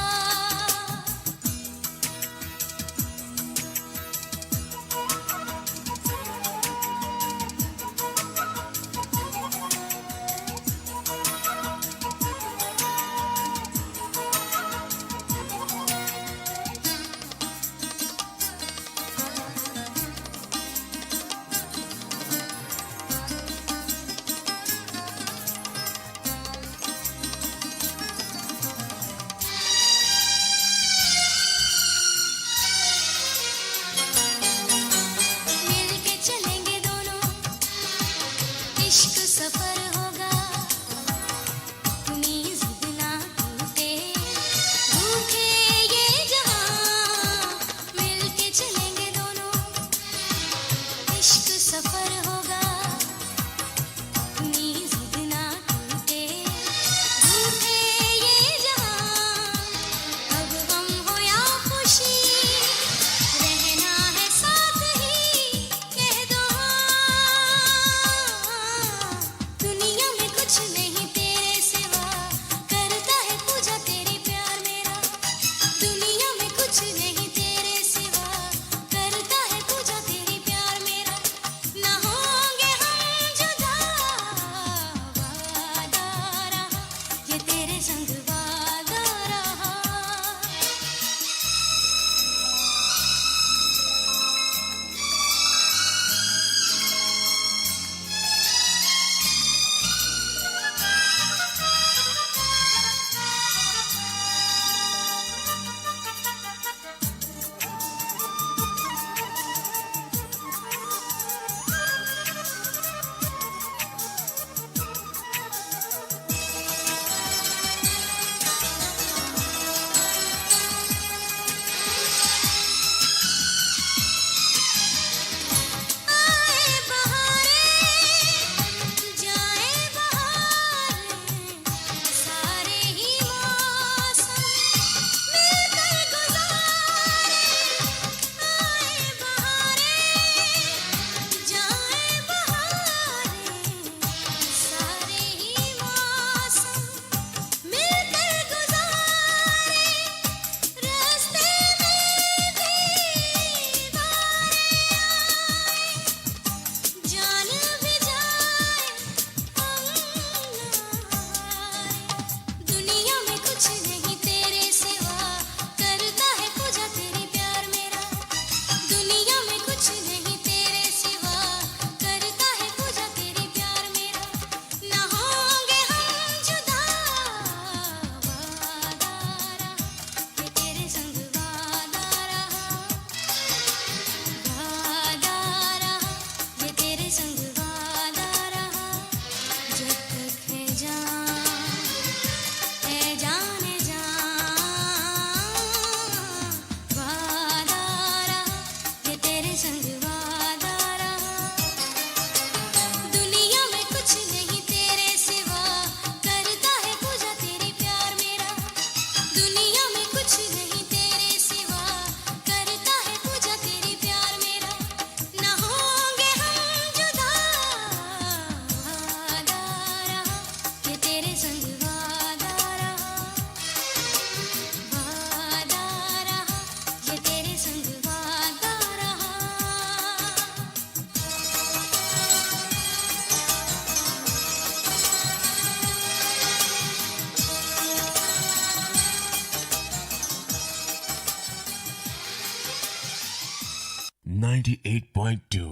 98.2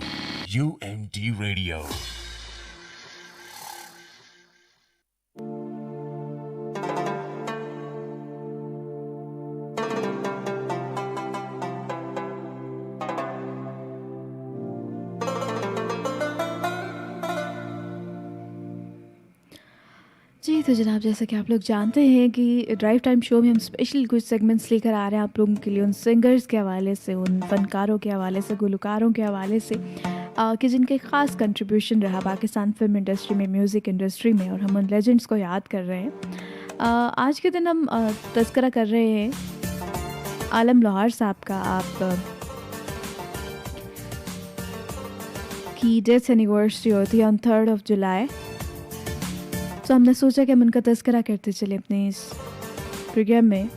UMD Radio. जी तो जनाब, जैसा कि आप लोग जानते हैं कि ड्राइव टाइम शो में हम स्पेशल कुछ सेगमेंट्स लेकर आ रहे हैं आप लोगों के लिए, उन सिंगर्स के हवाले से, उन फनकारों के हवाले से, गुलकारों के हवाले से कि जिनके ख़ास कंट्रीब्यूशन रहा पाकिस्तान फिल्म इंडस्ट्री में, म्यूज़िक इंडस्ट्री में, और हम उन लेजेंड्स को याद कर रहे हैं। आज के दिन हम तज़किरा कर रहे हैं आलम लोहार साहब का। आप की डेथ एनिवर्सरी होती है ऑन 3 जुलाई। तो हमने सोचा कि हम उनका तज़किरा करते चले अपने इस प्रोग्राम में।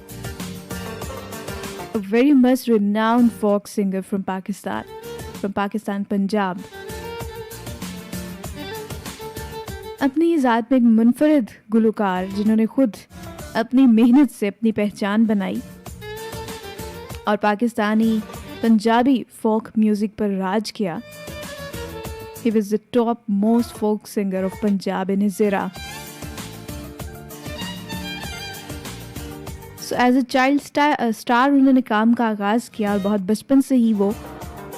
A very much renowned folk singer from Pakistan, Punjab. अपनी ज़ात में एक मुनफरिद गुलकार जिन्होंने खुद अपनी मेहनत से अपनी पहचान बनाई और पाकिस्तानी पंजाबी फोक म्यूज़िक पर राज किया। He was the top most folk singer of Punjab in his era. So as a child star उन्होंने काम का आगाज़ किया और बहुत बचपन से ही वो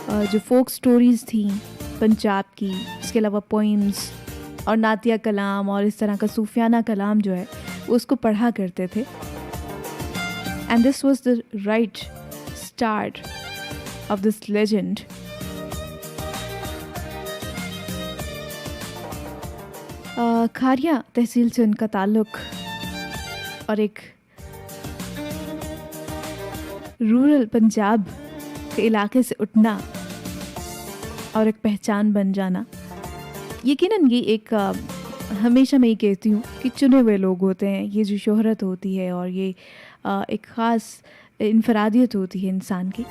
जो फोक स्टोरीज़ थी पंजाब की, इसके अलावा पोइम्स और नातिया कलाम और इस तरह का सूफियाना कलाम जो है उसको पढ़ा करते थे। And this was the right start of this legend. Khariya तहसील से उनका ताल्लुक़ और एक रूरल पंजाब के इलाके से उठना और एक पहचान बन जाना, यकीनन ये एक हमेशा मैं ये कहती हूँ कि चुने हुए लोग होते हैं। ये जो शोहरत होती है और ये एक ख़ास इनफरादियत होती है इंसान की,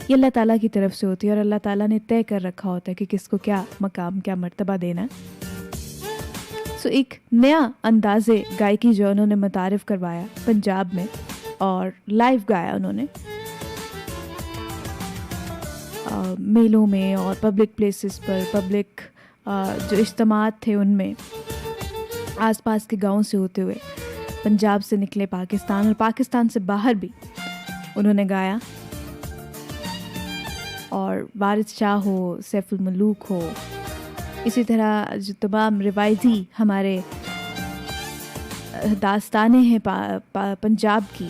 ये अल्लाह ताला की तरफ से होती है और अल्लाह ताला ने तय कर रखा होता है कि किसको क्या मकाम, क्या मर्तबा देना। सो एक नया अंदाज़े गायकी जो उन्होंने मुतारिफ़ करवाया पंजाब में और लाइव गाया उन्होंने मेलों में और पब्लिक प्लेसेस पर, पब्लिक जो इज्तिमात थे उनमें, आसपास के गांव से होते हुए पंजाब से निकले पाकिस्तान और पाकिस्तान से बाहर भी उन्होंने गाया। और वारिस शाह हो, सैफुल मलूक हो, इसी तरह जो तमाम रिवायती हमारे दास्तानें हैं पंजाब की,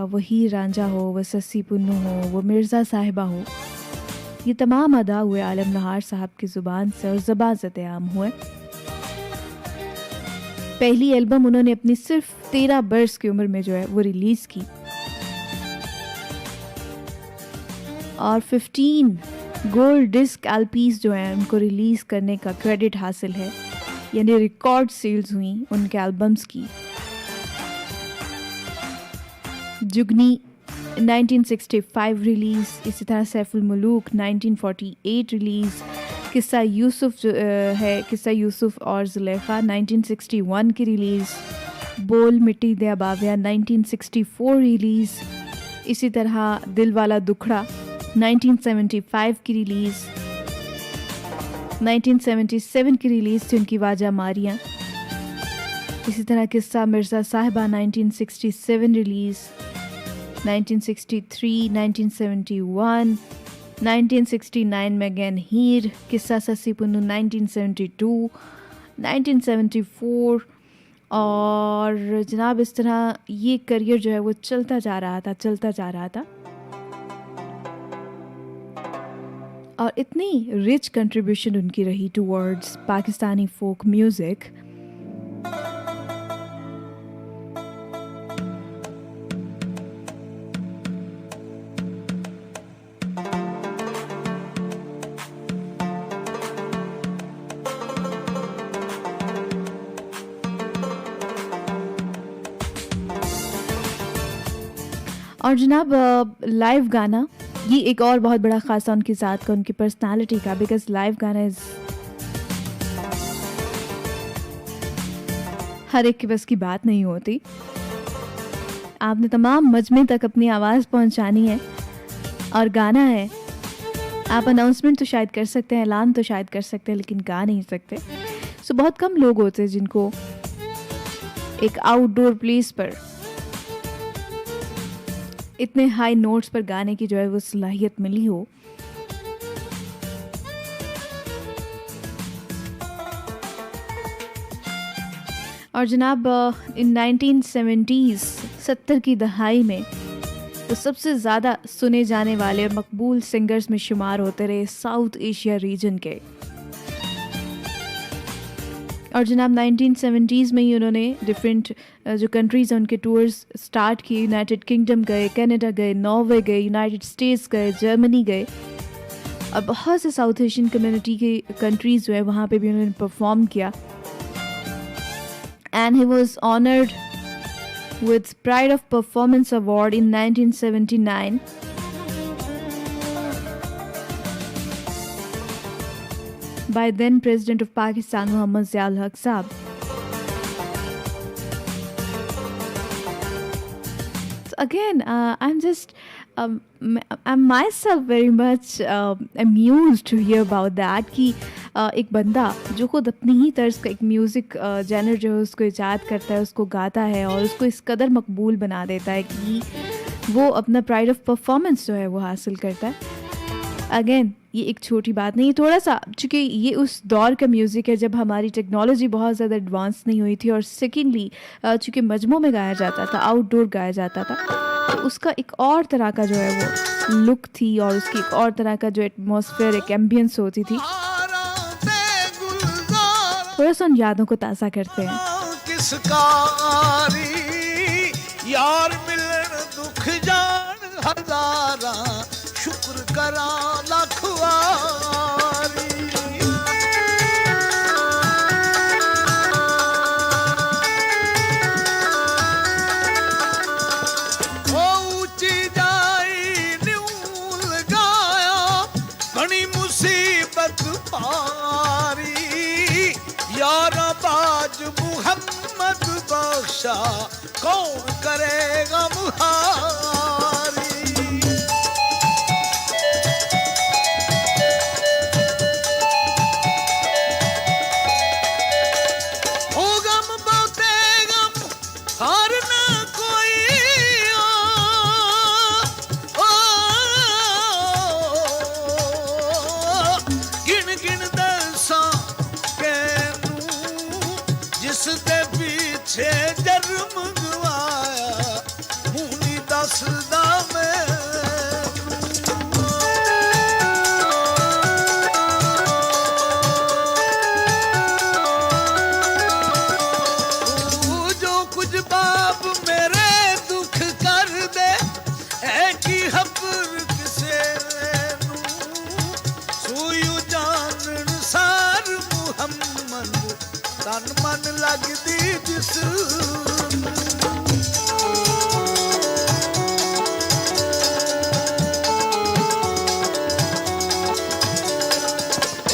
वो हीर रांझा हो, वो सस्सी पुन्नू हो, वो मिर्ज़ा साहिबा हो, ये तमाम अदा हुए आलम लोहार साहब की ज़ुबान से और ज़बाज़त आम हुए। पहली एल्बम उन्होंने अपनी सिर्फ 13 बरस की उम्र में जो है वो रिलीज़ की और 15 गोल्ड डिस्क एलपीज़ जो हैं उनको रिलीज़ करने का क्रेडिट हासिल है, यानी रिकॉर्ड सेल्स हुई उनके एल्बम्स की। जुगनी 1965 रिलीज़, इसी तरह सैफुल मलूक 1948 रिलीज़, किस्सा यूसुफ जो है किस्सा यूसुफ और जुलेखा 1961 की रिलीज़, बोल मिट्टी दे बाविया 1964 रिलीज़, इसी तरह दिल वाला दुखड़ा 1975 की रिलीज़, 1977 की रिलीज़ थी उनकी वाजा मारियाँ, इसी तरह किस्सा मिर्ज़ा साहिबा 1967 रिलीज़, 1963, 1971, 1969 में अगेन हीर, किस्सा सस्सी पुन्नू 1972, 1974 और जनाब इस तरह ये करियर जो है वो चलता जा रहा था और इतनी रिच कंट्रीब्यूशन उनकी रही टुवर्ड्स पाकिस्तानी फोक म्यूज़िक। और जनाब लाइव गाना ये एक और बहुत बड़ा ख़ासा उनकी ज़ात का, उनकी पर्सनालिटी का, बिकॉज लाइव गाना इज़ हर एक की बस की बात नहीं होती। आपने तमाम मजमे तक अपनी आवाज़ पहुंचानी है और गाना है। आप अनाउंसमेंट तो शायद कर सकते हैं, ऐलान तो शायद कर सकते हैं, लेकिन गा नहीं सकते। सो बहुत कम लोग होते हैं जिनको एक आउटडोर प्लेस पर इतने हाई नोट्स पर गाने की जो है वो सलाहियत मिली हो। और जनाब इन 1970s 70 की दहाई में तो सबसे ज़्यादा सुने जाने वाले और मकबूल सिंगर्स में शुमार होते रहे साउथ एशिया रीजन के। और जनाब 1970s में ही उन्होंने डिफरेंट जो कंट्रीज़ हैं उनके टूर्स स्टार्ट किए। यूनाइटेड किंगडम गए, कनाडा गए, नॉर्वे गए, यूनाइटेड स्टेट्स गए, जर्मनी गए और बहुत से साउथ एशियन कम्युनिटी के कंट्रीज़ जो है वहाँ पे भी उन्होंने परफॉर्म किया। And he was honored with Pride of Performance Award in 1979. By then President of Pakistan Muhammad Zia ul Haq Saab. So again, I'm myself very much amused to hear about that कि एक बंदा जो खुद अपनी ही तर्ज का एक music Jenner जो है उसको इजाद करता है, उसको गाता है और उसको इस कदर मकबूल बना देता है कि वो अपना प्राइड ऑफ परफॉर्मेंस जो है वो हासिल करता है। अगेन ये एक छोटी बात नहीं, थोड़ा सा चूँकि ये उस दौर का म्यूज़िक है जब हमारी टेक्नोलॉजी बहुत ज़्यादा एडवांस नहीं हुई थी और सेकेंडली चूँकि मजमों में गाया जाता था, आउटडोर गाया जाता था, तो उसका एक और तरह का जो है वो लुक थी और उसकी एक और तरह का जो एटमॉस्फेयर, एक एम्बियंस होती थी। थोड़ा सा उन यादों को ताज़ा करते हैं। यार मिलन दुख जान हजारा शुक्र करा लखवारी। ओ ऊंची जाई न्यूल गाया बड़ी मुसीबत पारी। यारा बाज मुहम्मद बख्शा कौन करेगा मुहारी। ओ गम बहुते गम हार न कोई गिन गिन दसा जिसके पीछे जन्म गवाया मुनी दसदा मैं। जो कुछ बाप मेरे दुख कर दे है कि हबर किसे सुयु जान सार मुहम्मद तन मन लगदी जिस।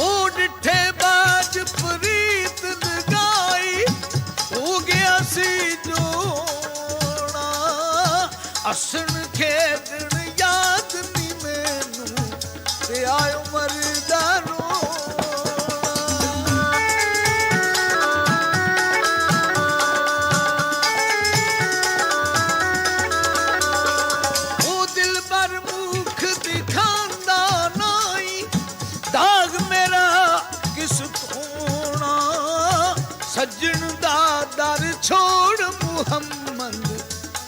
ओ डिठे बाज प्रीत लगाई हो गया सी जोड़ा असन खेदन याद नी मैनू ते आयो मरदा सज्जन दा दर छोड़ मुहम्मद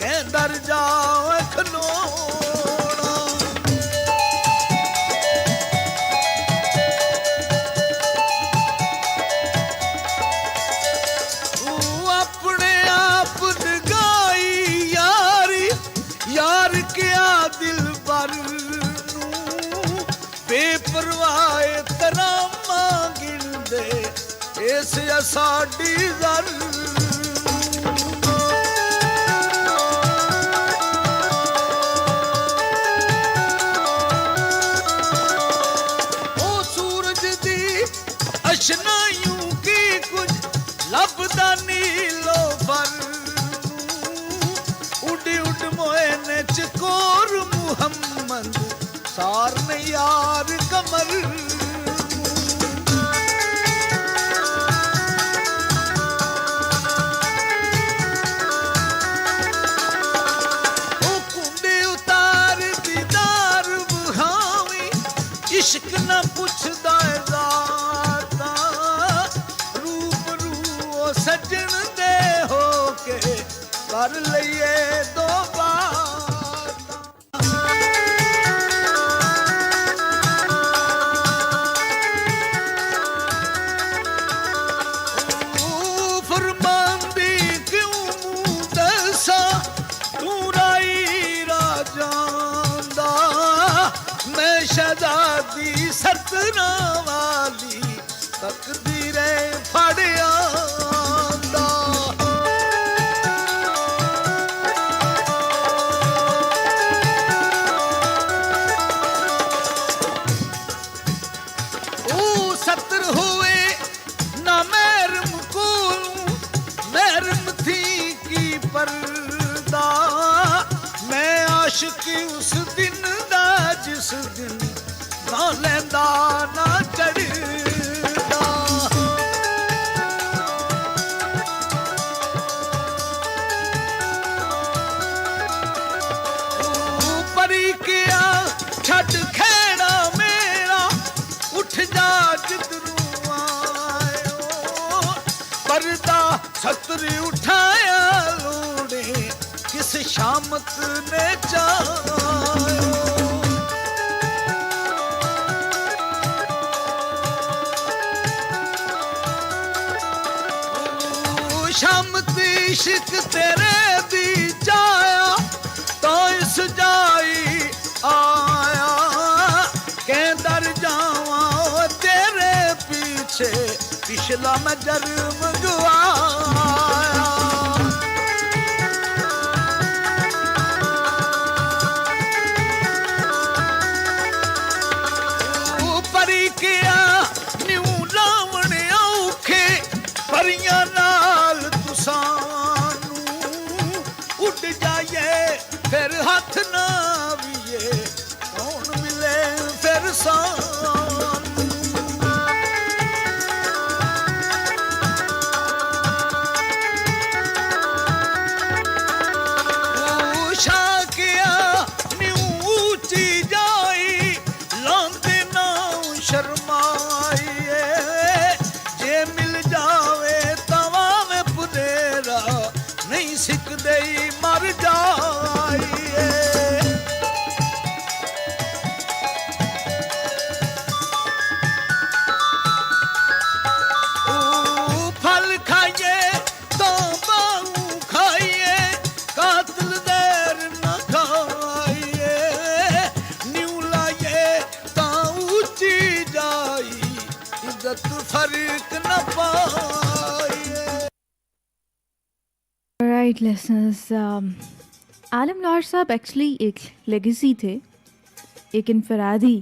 के दर जाओ खलोड़ा। तू अपने आप लगाई यारी यार क्या दिल पर बेपरवाह तरामा गिन दे इस साड़ी दर। ओ सूरज दी अशनाइयों की कुछ लभदा नीलो पर उड़ी मैंने चकोर मुहम्मद सारने यार कमर इश्क न पुछदा ज़ाता रूप रू सजन दे हो के कर लइए दो फरमांदी क्यों मुँह दसा तू राई राजांदा मैं शहजादी सतना वाली तकदीरे फड़िया सतर हुए ना मैरम को मैरम थी की पर्दा मैं आशिक उस दिन दा जिस दिन ना लेंदा ना चढ़दा परी किया छट खेड़ा मेरा उठ जा जिधरू आयो पर्दा छतरी उठाया लोड़े किस शामत ने चायो शामत इश्क तेरे दी जाया तो इस जाई आया के दर जावा तेरे पीछे पिछला मैं जन्म गवाया परी किया न्यू लावण औखे परियां नाल तुसानू उड़ जाइए फिर हाथ ना आविए कौन मिले फिर सानू शाकिया न्यू ऊंची जाई लांदे ना शर्माइए जे मिल जावे तवा में पुनेरा नहीं सिकदे मर जाइए फल खाइए तो बाऊ खाइए कातिल देर न खाइए न्यू लाइए तो ऊंची जाई इज्जत फर्क न पाइए। Right listeners, आलम लाहौर साहब एक्चुअली एक लेगेसी थे, एक इनफरादी,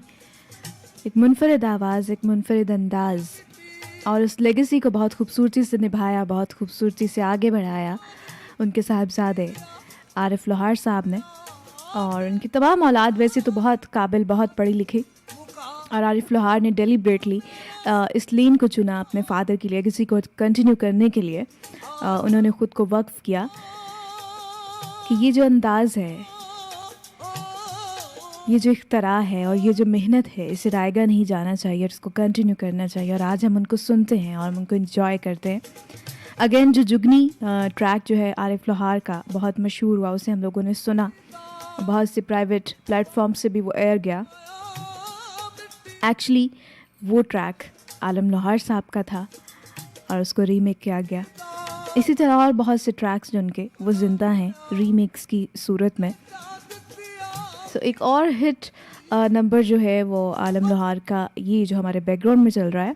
एक मुनफरिद आवाज़, एक मुनफरिद अंदाज़, और उस लेगेसी को बहुत खूबसूरती से निभाया, बहुत खूबसूरती से आगे बढ़ाया उनके साहिबजादे आरिफ लोहार साहब ने। और उनकी तमाम औलाद वैसे तो बहुत काबिल, बहुत पढ़ी लिखी, और आरिफ लोहार ने डेलिब्रेटली इस लेन को चुना अपने फ़ादर की लेगेसी को कंटिन्यू करने के लिए। उन्होंने ख़ुद को वक्फ किया कि ये जो अंदाज़ है, ये जो इख्तरा है और ये जो मेहनत है, इसे रायगा नहीं जाना चाहिए और इसको कंटिन्यू करना चाहिए। और आज हम उनको सुनते हैं और उनको एंजॉय करते हैं। अगेन जो जुगनी ट्रैक जो है आरिफ लोहार का बहुत मशहूर हुआ, उसे हम लोगों ने सुना, बहुत से प्राइवेट प्लेटफॉर्म से भी वो एयर गया। एक्चुअली वो ट्रैक आलम लोहार साहब का था और उसको रीमेक किया गया। इसी तरह और बहुत से ट्रैक्स जो उनके वो ज़िंदा हैं रीमेक्स की सूरत में। सो एक और हिट नंबर जो है वो आलम लोहार का, ये जो हमारे बैकग्राउंड में चल रहा है,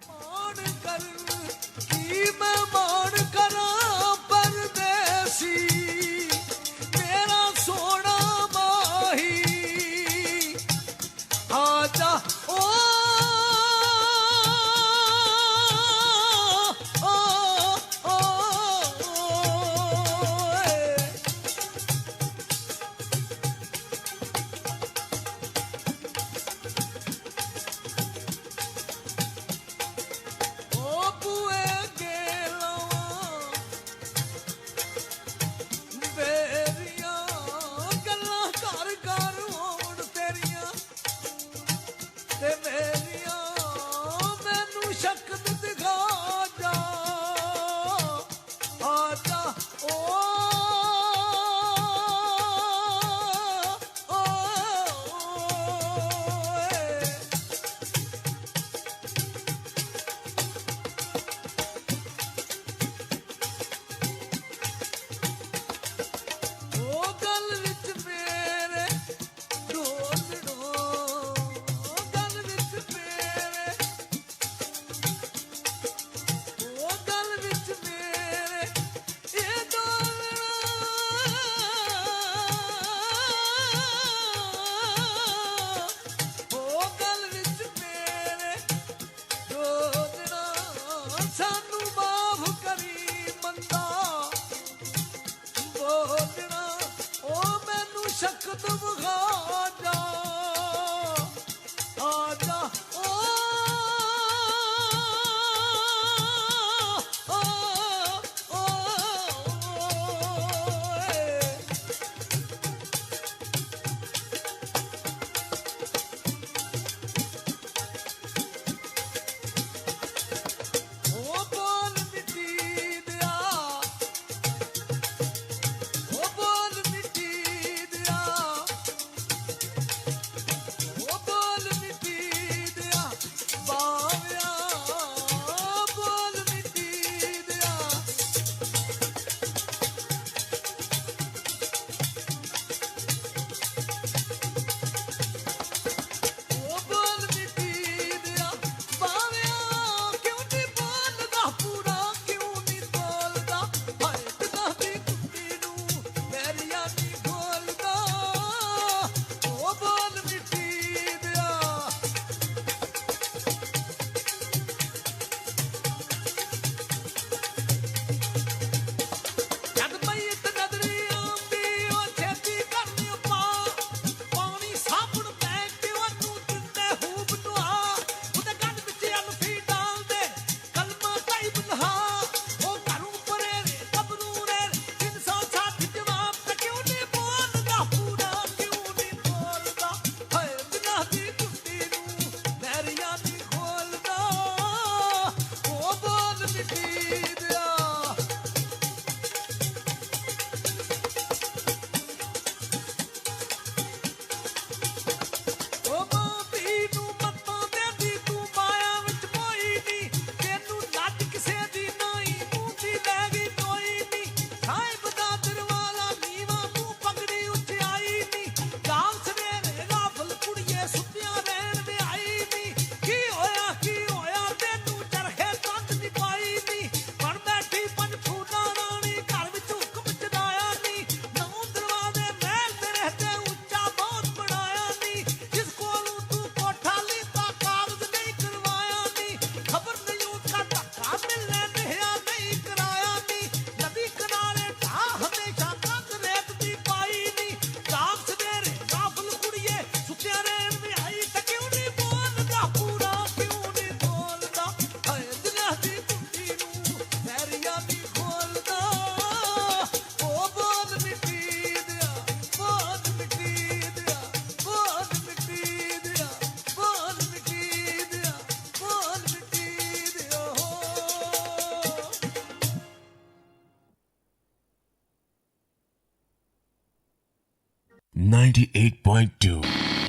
98.2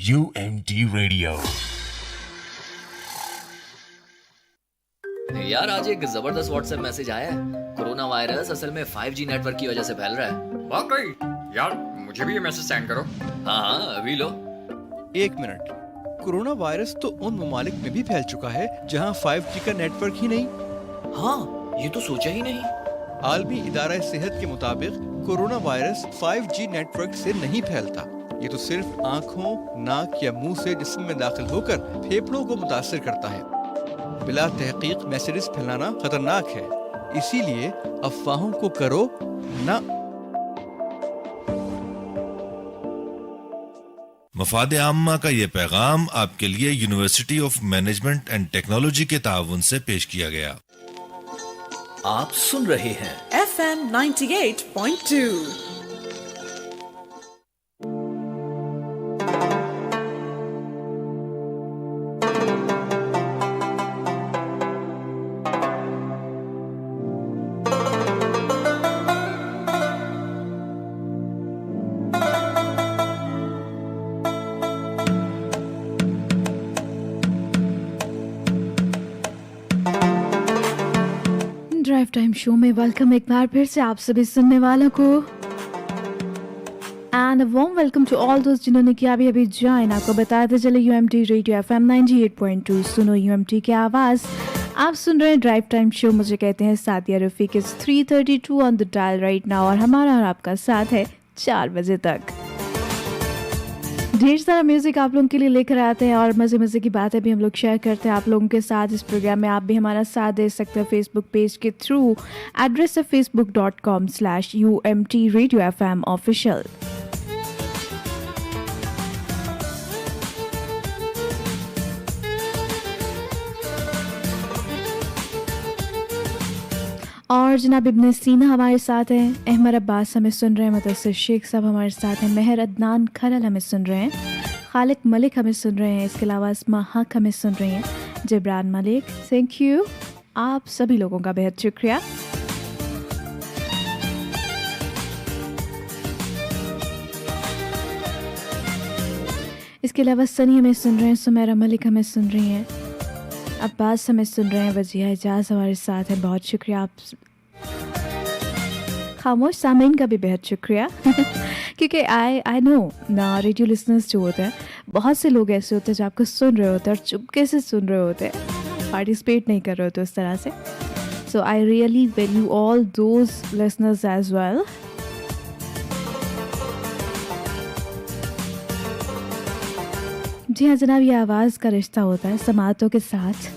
UMD Radio। यार आज एक जबरदस्त व्हाट्सएप मैसेज आया है। कोरोना वायरस असल में 5G नेटवर्क की वजह से फैल रहा है। वाकई यार, मुझे भी ये मैसेज सेंड करो। हाँ अभी लो। एक मिनट, कोरोना वायरस तो उन ममालिक में भी फैल चुका है जहां 5G का नेटवर्क ही नहीं। हाँ ये तो सोचा ही नहीं। आलमी इदारा सेहत के मुताबिक कोरोना वायरस 5G नेटवर्क से नहीं फैलता। ये तो सिर्फ आँखों, नाक या मुंह से जिस्म में दाखिल होकर फेफड़ों को मुतासिर करता है। बिला तहकीक मैसेजेस फैलाना खतरनाक है, इसीलिए अफवाहों को करो ना। मफाद आम्मा का ये पैगाम आपके लिए university of management and technology के ताउन से पेश किया गया। आप सुन रहे हैं FM 98.2। टाइम शो में वेलकम एक बार फिर से आप सभी सुनने वालों को and warm welcome to all दोस्त जिन्होंने किया अभी ज्वाइन। आपको बताते चले यूएमटी रेडियो FM 98.2 सुनो यूएमटी की आवाज़। आप सुन रहे हैं ड्राइव टाइम शो, मुझे कहते हैं Sadia Rafiq. It's 3:32 on the dial right now और हमारा और आपका साथ है 4 बजे तक। ढेर सारा म्यूजिक आप लोगों के लिए लेकर आते हैं और मज़े मज़े की बातें भी हम लोग शेयर करते हैं आप लोगों के साथ। इस प्रोग्राम में आप भी हमारा साथ दे सकते हैं फेसबुक पेज के थ्रू। एड्रेस है facebook.com/UMT Radio FM ऑफिशियल। और जनाब इब्ने सीना हमारे साथ हैं, अहमद अब्बास हमें सुन रहे हैं, मुदस्सिर शेख साहब हमारे साथ हैं, मेहर अदनान खरल हमें सुन रहे हैं, खालिक मलिक हमें सुन रहे हैं, इसके अलावा अस्मा हक हमें सुन रही हैं, जिब्रान मलिक, थैंक यू आप सभी लोगों का बेहद शुक्रिया। इसके अलावा सनी हमें सुन रहे हैं, सुमेरा मलिक हमें सुन रही हैं, अब्बास हमें सुन रहे हैं, वजिया इजाज़ हमारे साथ है, बहुत शुक्रिया आप। खामोश सामीन का भी बेहद शुक्रिया क्योंकि आई नो ना रेडियो लिसनर्स जो होते हैं, बहुत से लोग ऐसे होते हैं जो आपको सुन रहे होते हैं और चुपके से सुन रहे होते हैं, पार्टिसिपेट नहीं कर रहे होते उस तरह से। So I really value all those listeners as well. जी हाँ जनाब, ये आवाज़ का रिश्ता होता है समातों के साथ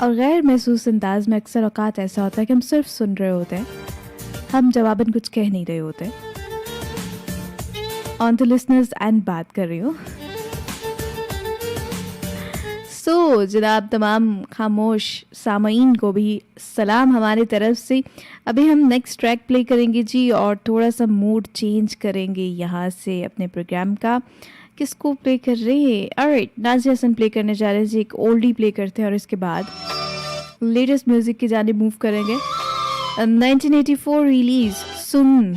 और गैर महसूस अंदाज में अक्सर औकात ऐसा होता है कि हम सिर्फ सुन रहे होते हैं, हम जवाबन कुछ कह नहीं रहे होते। ऑन द लिसनर्स एंड बात कर रही हूँ। सो जनाब तमाम खामोश सामीन को भी सलाम हमारी तरफ से। अभी हम नेक्स्ट ट्रैक प्ले करेंगे जी और थोड़ा सा मूड चेंज करेंगे यहाँ से अपने प्रोग्राम का। किसको प्ले कर रहे हैं? ऑलराइट, नाज़िया हसन प्ले करने जा रहे हैं जी, एक ओल्डी प्ले करते हैं और इसके बाद लेटेस्ट म्यूज़िक की जानिब मूव करेंगे। 1984 रिलीज सुन।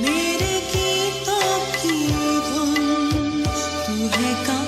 मेरे गीतों की धुन तू है कब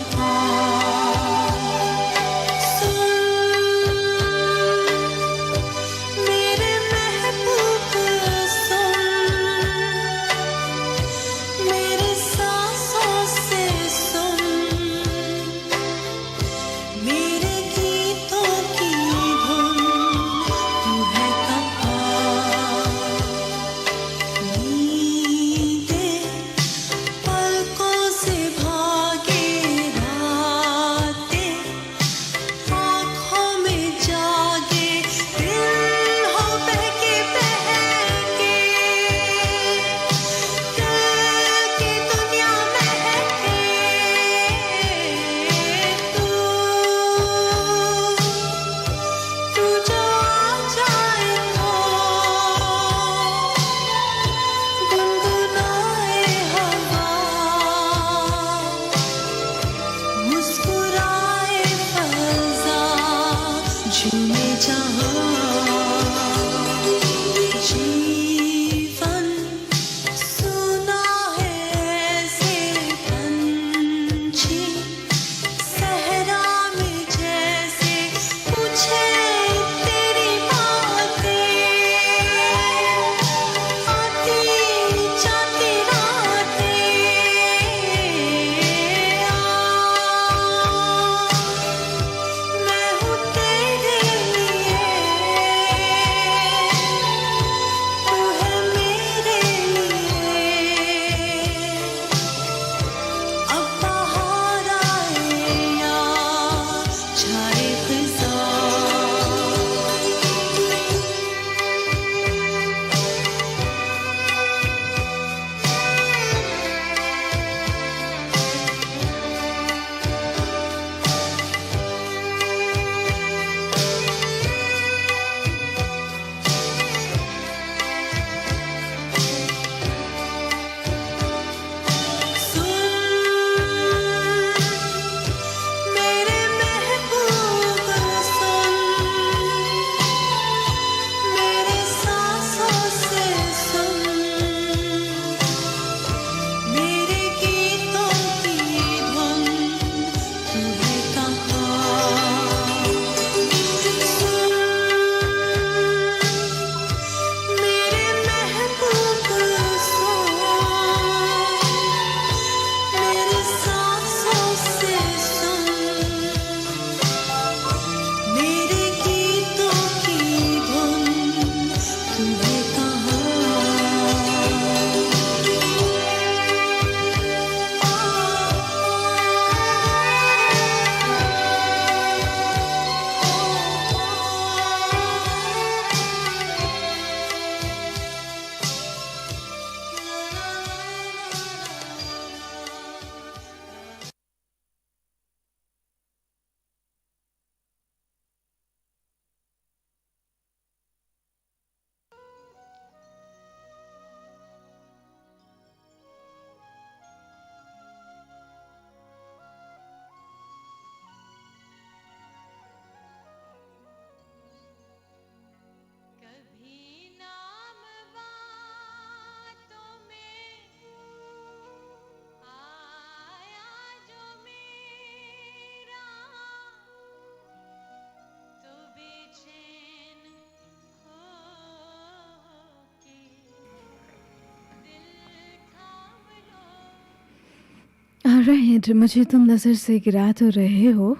ऑलराइट, मुझे तुम नज़र से गिरा तो रहे हो,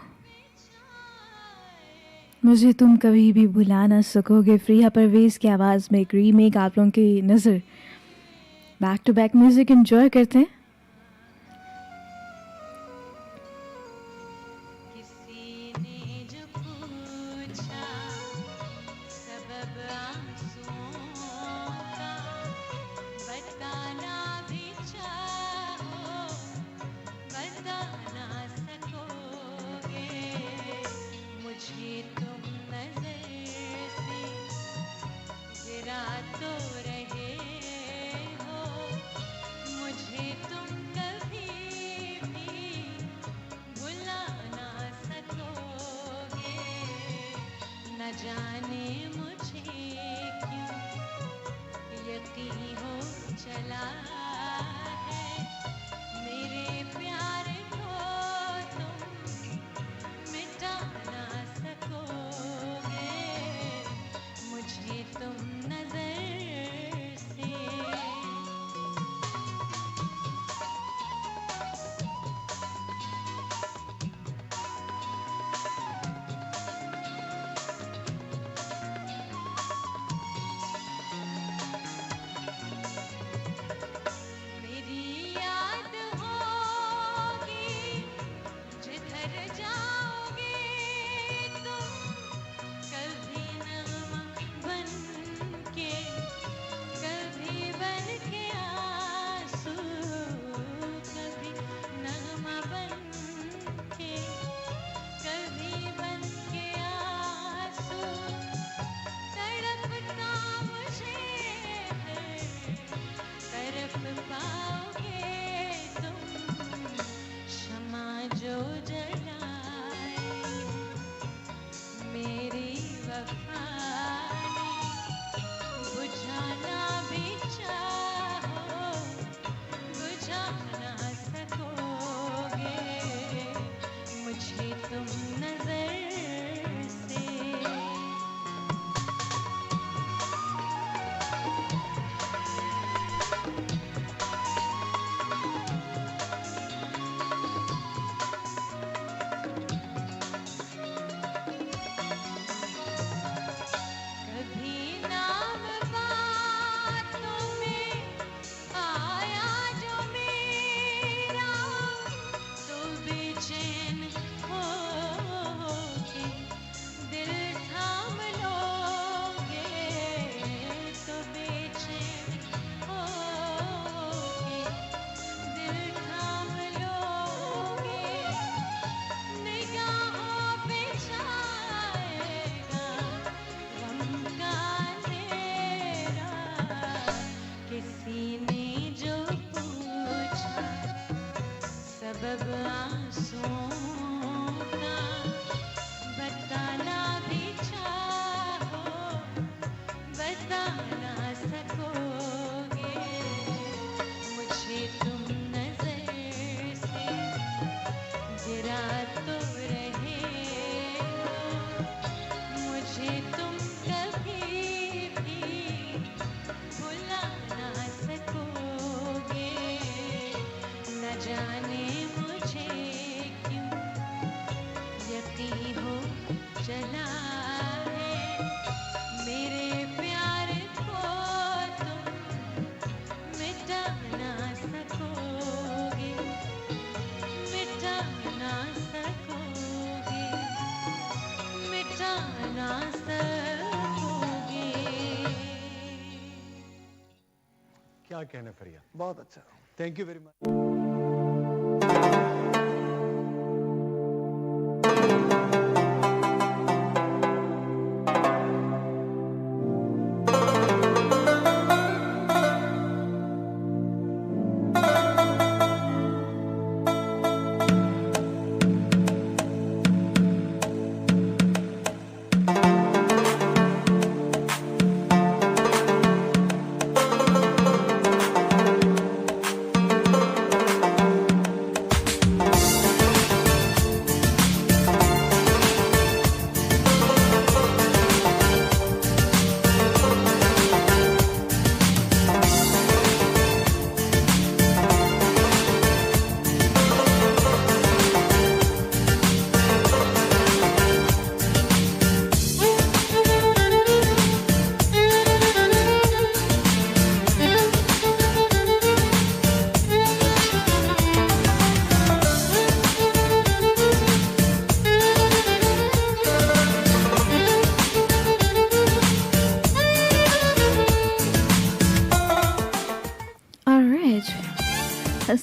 मुझे तुम कभी भी भुला ना सकोगे। फ्रिया परवेज़ की आवाज़ में एक रीमेक आप लोगों की नज़र। Back to back music enjoy करते हैं। जाने मुझे क्यों यकीन हो चला है मेरे प्यार को तुम मिटा ना सकोगे, मुझे तुम नजर से। क्या कहना फरिया, बहुत अच्छा, थैंक यू वेरी मच।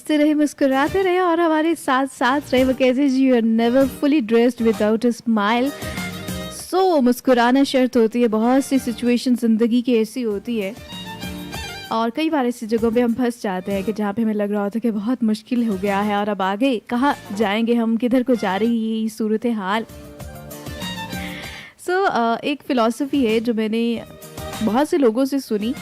हंसते रहे, मुस्कुराते रहे और हमारे साथ साथ रहे। वो कहते जी, you are never fully dressed without a smile. So मुस्कुराना शर्त होती है। बहुत सी सिचुएशन ज़िंदगी की ऐसी होती है और कई बार ऐसी जगहों पे हम फंस जाते हैं कि जहाँ पे हमें लग रहा होता है कि बहुत मुश्किल हो गया है और अब आगे कहाँ जाएंगे हम, किधर को जा रही है ये सूरत हाल। एक फ़िलॉसफी है जो मैंने बहुत से लोगों से सुनी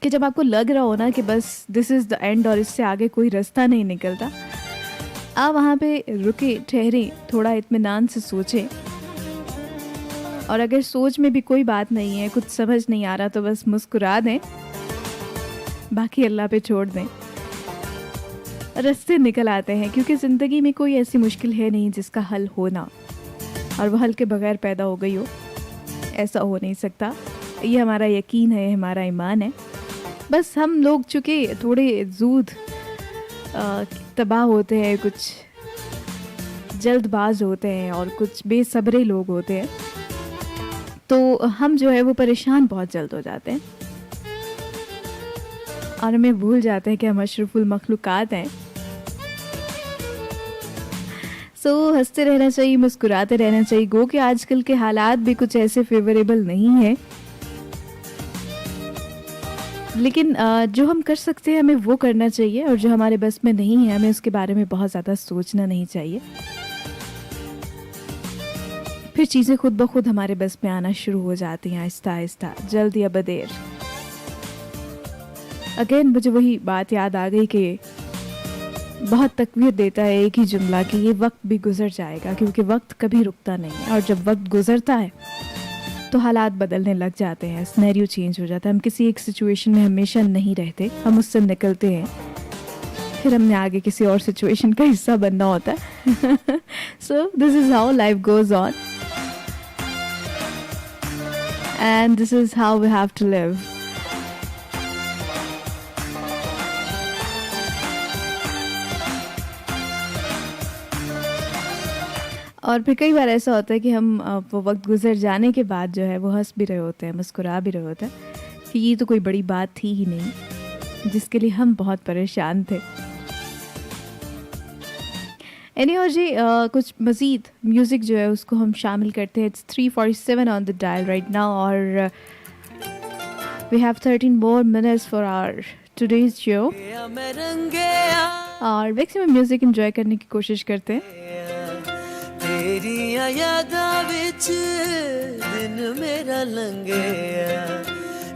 कि जब आपको लग रहा हो ना कि बस दिस इज़ द एंड और इससे आगे कोई रास्ता नहीं निकलता, आप वहाँ पे रुके, ठहरे, थोड़ा इत्मीनान से सोचें और अगर सोच में भी कोई बात नहीं है, कुछ समझ नहीं आ रहा, तो बस मुस्कुरा दें, बाकी अल्लाह पे छोड़ दें। रास्ते निकल आते हैं क्योंकि ज़िंदगी में कोई ऐसी मुश्किल है नहीं जिसका हल हो ना, और वह हल के बगैर पैदा हो गई हो, ऐसा हो नहीं सकता। ये हमारा यकीन है, हमारा ईमान है। बस हम लोग चूँकि थोड़े जूद तबाह होते हैं, कुछ जल्दबाज होते हैं और कुछ बेसब्रे लोग होते हैं, तो हम जो है वो परेशान बहुत जल्द हो जाते हैं और हमें भूल जाते हैं कि हम अशरफुल मखलूक़ात हैं। हंसते रहना चाहिए, मुस्कुराते रहना चाहिए। गो कि आजकल के हालात भी कुछ ऐसे फेवरेबल नहीं है, लेकिन जो हम कर सकते हैं हमें वो करना चाहिए और जो हमारे बस में नहीं है हमें उसके बारे में बहुत ज़्यादा सोचना नहीं चाहिए। फिर चीज़ें खुद ब खुद हमारे बस में आना शुरू हो जाती हैं, आहिस्ता आहिस्ता, जल्द या बदेर। अगेन मुझे वही बात याद आ गई कि बहुत तकवीर देता है एक ही जुमला कि ये वक्त भी गुजर जाएगा, क्योंकि वक्त कभी रुकता नहीं है और जब वक्त गुजरता है तो हालात बदलने लग जाते हैं, सिनेरियो चेंज हो जाता है। हम किसी एक सिचुएशन में हमेशा नहीं रहते, हम उससे निकलते हैं, फिर हमने आगे किसी और सिचुएशन का हिस्सा बनना होता है। So this is how life goes on and this is how we have to live. और फिर कई बार ऐसा होता है कि हम वो वक्त गुजर जाने के बाद जो है वो हंस भी रहे होते हैं, मुस्कुरा भी रहे होते हैं कि ये तो कोई बड़ी बात थी ही नहीं जिसके लिए हम बहुत परेशान थे। एनीवे जी, कुछ मज़ीद म्यूज़िक जो है उसको हम शामिल करते हैं। It's 3:47 on the dial right now और we have 13 more minutes for our today's show और मैक्सिमम म्यूज़िक एंजॉय करने की कोशिश करते हैं। तेरिया यादां विच दिन मेरा लंघिया,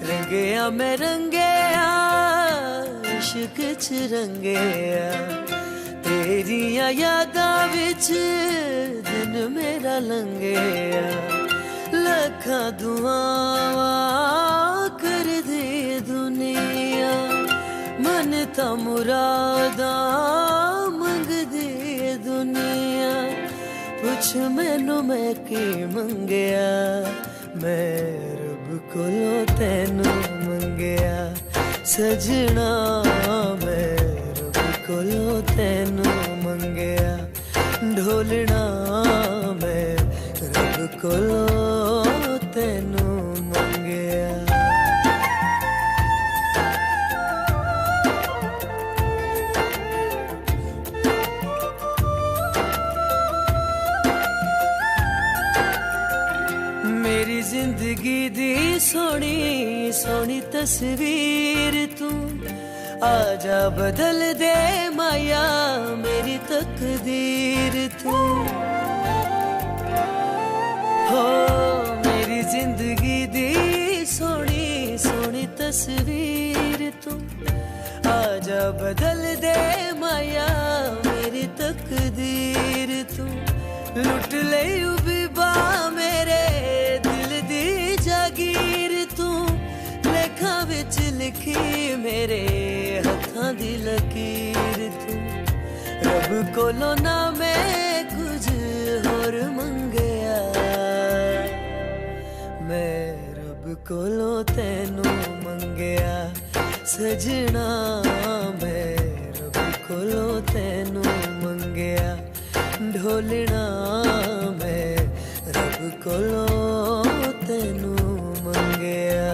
रंगिया मैं रंगिया, इश्क च रंगिया। तेरिया यादां विच दिन मेरा लंघिया, लखां दुआवां कर दे दुनिया, मन तां मुरादां मंग दे दुनिया। पुछ मैनू मैं की मंगया, मैं रब कोलों तैनू मंगया, सजना मैं रब कोलों तैनू मंगया, ढोलना मैं रब कोलों तैनू मंगया। जिंदगी दी सोनी सोनी तस्वीर तू, आजा बदल दे माया मेरी तकदीर तू। हो मेरी जिंदगी दी सोनी सोनी तस्वीर तू, आजा बदल दे माया मेरी तकदीर तू। लुट ले उबीबा मेरे जागीर तू, लेखा विच लिखी मेरे हत्थां दी लकीर तू। रब कोलों ना मैं कुछ होर मंगया, मैं रब कोलों तैनू मंगया, सजना मैं रब कोलों तैनू मंगया, ढोलना मैं रब कोलों तैनू मंगया।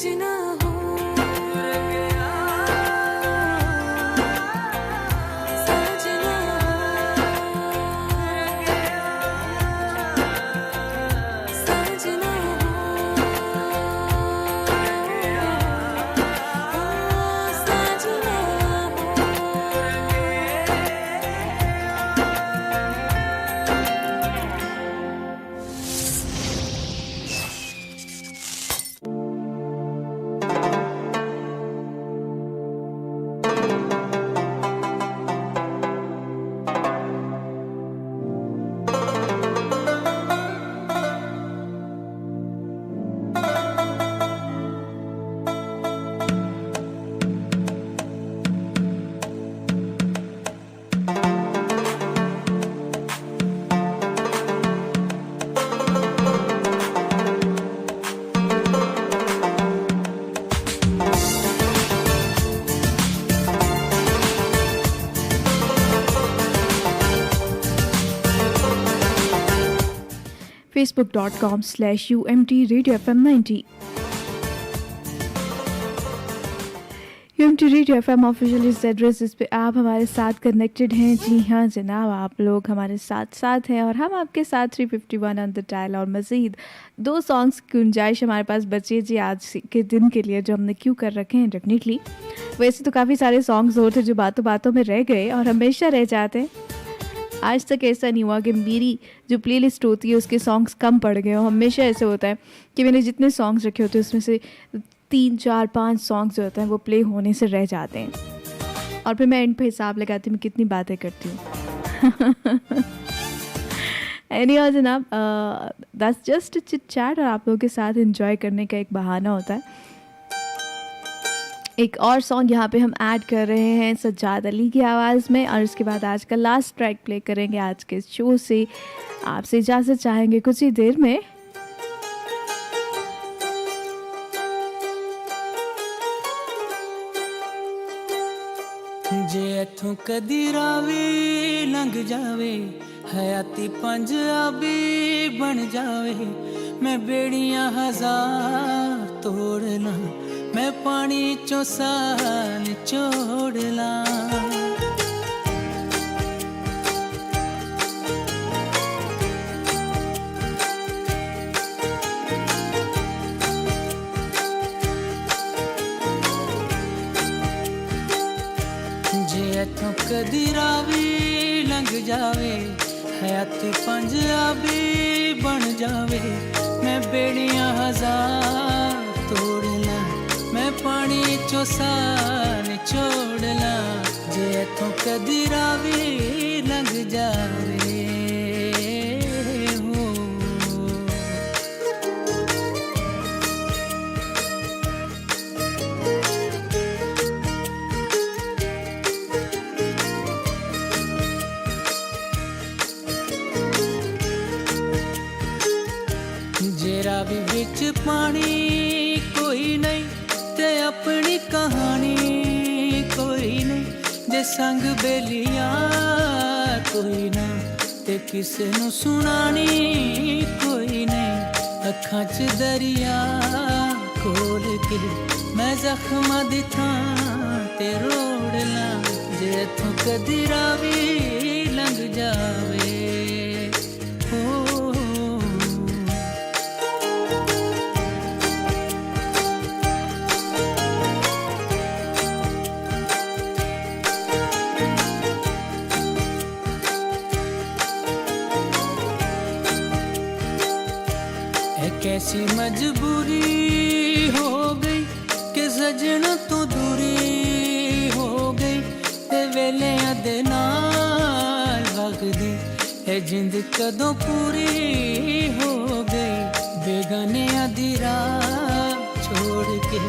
साजना हो साजना साजना facebook.com/umtradioFM90 UMT Radio FM official इस एड्रेस जिस पे आप हमारे साथ कनेक्टेड हैं। जी हाँ जनाब, आप लोग हमारे साथ हैं और हम आपके साथ 351 ऑन द डायल। और मज़ीद 2 सॉन्ग्स की गुंजाइश हमारे पास बचे जी आज के दिन के लिए, जो हमने क्यों कर रखे हैं। डेफिनेटली वैसे तो काफ़ी सारे सॉन्ग्स और थे जो बातों बातों में रह गए और हमेशा रह जाते हैं। आज तक ऐसा नहीं हुआ कि मेरी जो प्लेलिस्ट होती है उसके सॉन्ग्स कम पड़ गए हो। हमेशा ऐसे होता है कि मैंने जितने सॉन्ग्स रखे होते हैं उसमें से 3, 4, 5 सॉन्ग्स जो होते हैं वो प्ले होने से रह जाते हैं और फिर मैं इन पे हिसाब लगाती हूँ मैं कितनी बातें करती हूँ। एनीवे जनाब, दैट्स जस्ट चिट चैट और आप लोगों के साथ एंजॉय करने का एक बहाना होता है। एक और सॉन्ग यहाँ पे हम ऐड कर रहे हैं सज्जाद अली की आवाज़ में और इसके बाद आज का लास्ट ट्रैक प्ले करेंगे आज के शो से। आपसे इजाज़त चाहेंगे कुछ ही देर में। जे इथों कदी रावी लंघ जावे हयाती पंजाबी बन जावे मैं बेड़ियां हजार तोड़ ला मैं पानी चो साल छोड़ ला कदी रावी लंघ जावे हयाती पंजाबी बन जावे मैं बेड़ियां हजार तोड़ ला मैं पानी चो साल छोड़ ला जे इथों कदी रावी लंघ जावे रावी विच पानी कोई नहीं ते अपनी कहानी कोई नहीं जे संग बेलिया कोई ना ते किसे नु सुनानी कोई नहीं अखां च दरिया खोल के मैं जख्मां दी थां ते रोड़ ला जे इथों कदी रावी लंघ जावे कैसी मजबूरी हो गई कि सजन तू दूरी हो गई ते वेले दे नाल वगदी है जिंद कदों पूरी हो गई बेगाने दी राह छोड़ के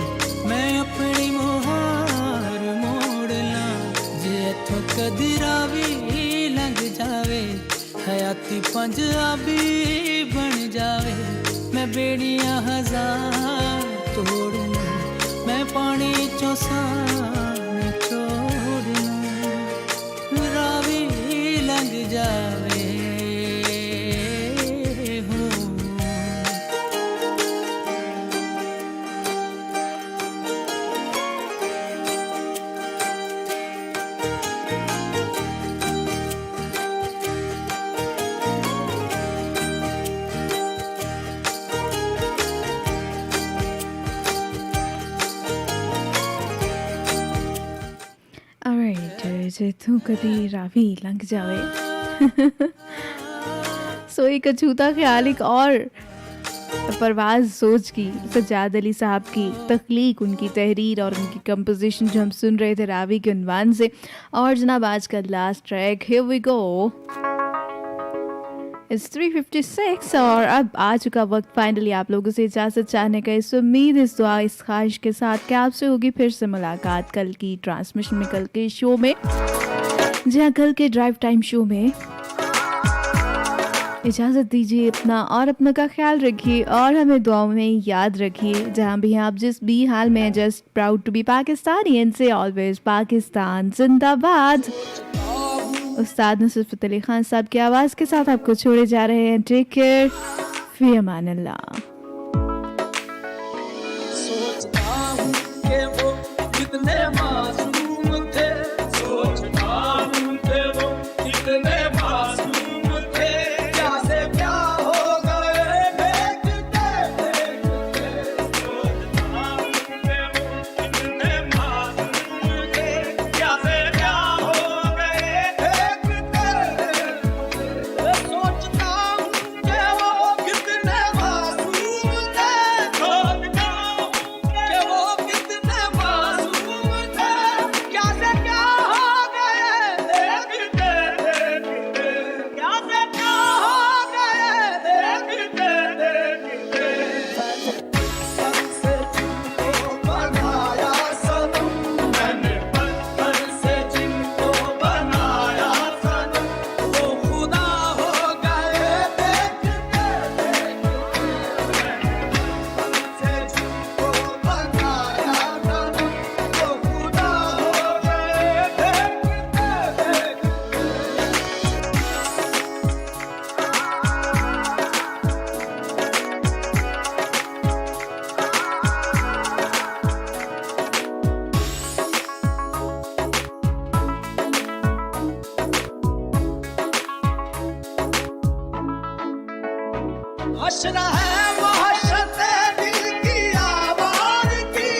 मैं अपनी मुहार मोड़ ला जे इथों कदी रावी लंघ जावे हयाती पंजाबी बन जावे मैं बेड़ियां हजार तोड़ लूं मैं पानी चो सान छोड़ लूं रावी लंघ जावे हो जे तू कदी रावी लंघ जावे। सो एक अछूता ख्याल एक और परवाज़ सोच की सज्जाद अली साहब की तख्लीक, उनकी तहरीर और उनकी कंपोजिशन जो हम सुन रहे थे रावी के उन्वान से। और जनाब आज का last track, here we go, it's 3:56 और अब आ चुका वक्त फाइनली आप लोगों से इजाज़त चाहने का। इस उम्मीद, इस दुआ, इस ख्वाहिश के साथ कि आपसे होगी फिर से मुलाकात कल की ट्रांसमिशन में, कल के शो में, जी हाँ, कल के ड्राइव टाइम शो में। इजाज़त दीजिए, अपना और अपना का ख्याल रखिए और हमें दुआओं में याद रखिए जहाँ भी हैं आप, जिस भी हाल में। Just proud to be Pakistani and say always Pakistan जिंदाबाद। उस्ताद नुसरत फतेह अली खान साहब की आवाज़ के साथ आपको छोड़े जा रहे हैं। टेक केयर, फी अमान अल्लाह। सोचता हूँ कि वो कितने मासूम थे, सोचता हूँ कि वो कितने मासूम थे, क्या से क्या हो गए देखते देखते। सोचता हूँ कि वो कितने मासूम थे, क्या से क्या हो गए देखते देखते। सोचता हूँ कि वो कितने मासूम थे, सोचता हूँ कि वो कितने मासूम थे, क्या से क्या हो गए देखते देखते, क्या से क्या हो गए देखते देखते। पत्थर से जिनको बनाया सनम, मैंने पत्थर से जिनको बनाया सनम, वो खुदा हो गए देखते देखते। पत्थर से जिनको बनाया सनम, वो खुदा हो गए देखते देखते। हश्र है महशते दिल की आवाज़ की,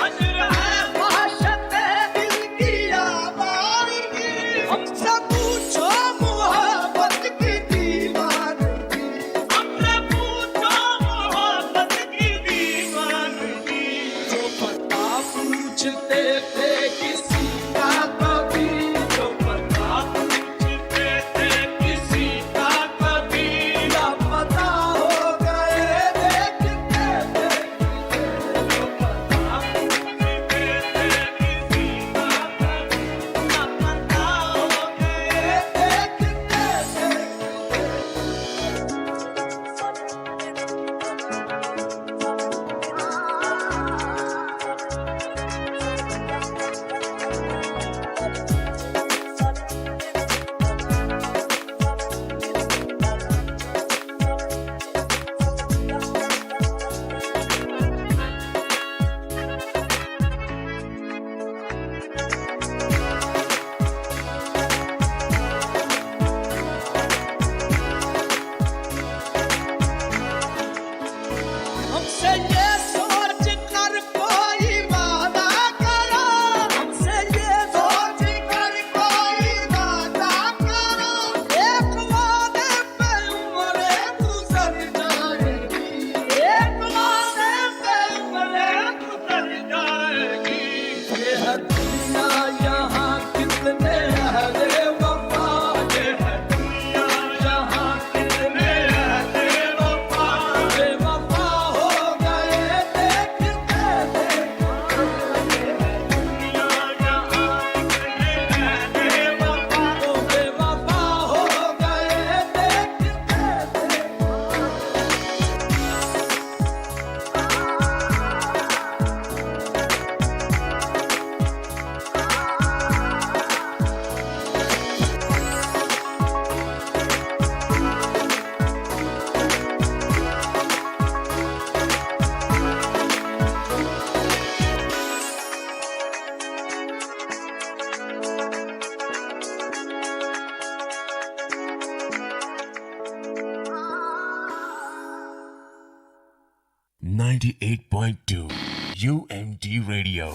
हश्र है महशते दिल की आवाज़ की। हमसे पूछो मोहब्बत की दीवानगी, हमसे पूछो मोहब्बत की दीवानगी। जो पता पूछते थे किसी का कभी, जो पता पूछते थे किसी का कभी, लापता हो गए देखते देखते। जो पता पूछते थे किसी का कभी, लापता हो गए देखते हमसे ये सोच कर कोई वादा करो, हमसे ये सोच कर कोई वादा करो, एक वादे पे उम्रें गुजर जाएगी, एक वादे पे उम्रें गुजर जाएगी। ये है दुनिया यहाँ कितने अहले वफा, ये है दुनिया यहाँ कितने अहले वफा, बेवफा हो गए देखते देखते। ये है दुनिया यहाँ कितने अहले वफा, बेवफा हो गए देखते .2 UMD Radio.